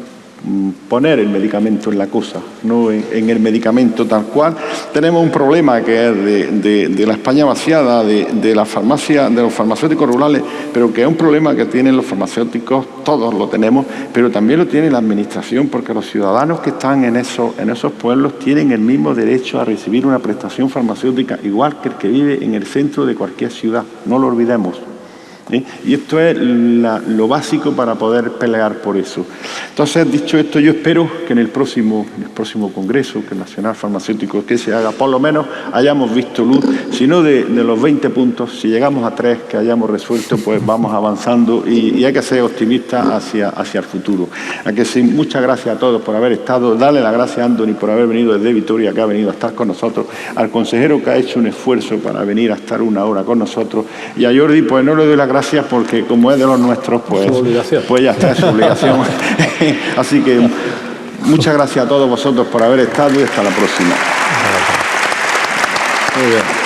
poner el medicamento en la cosa, no en el medicamento tal cual. Tenemos un problema que es de la España vaciada, de la farmacia, de los farmacéuticos rurales, pero que es un problema que tienen los farmacéuticos, todos lo tenemos, pero también lo tiene la administración, porque los ciudadanos que están en esos pueblos tienen el mismo derecho a recibir una prestación farmacéutica igual que el que vive en el centro de cualquier ciudad, no lo olvidemos. Y esto es lo básico para poder pelear por eso. Entonces, dicho esto, yo espero que en el próximo Congreso, que el Nacional Farmacéutico que se haga, por lo menos hayamos visto luz, si no de los 20 puntos, si llegamos a 3 que hayamos resuelto, pues vamos avanzando y hay que ser optimistas hacia el futuro. A que sí, muchas gracias a todos por haber estado, darle las gracias a Andoni por haber venido desde Vitoria, que ha venido a estar con nosotros, al consejero que ha hecho un esfuerzo para venir a estar una hora con nosotros, y a Jordi, pues no le doy las gracias porque como es de los nuestros, pues ya está, es su obligación. Así que muchas gracias a todos vosotros por haber estado y hasta la próxima. Muy bien.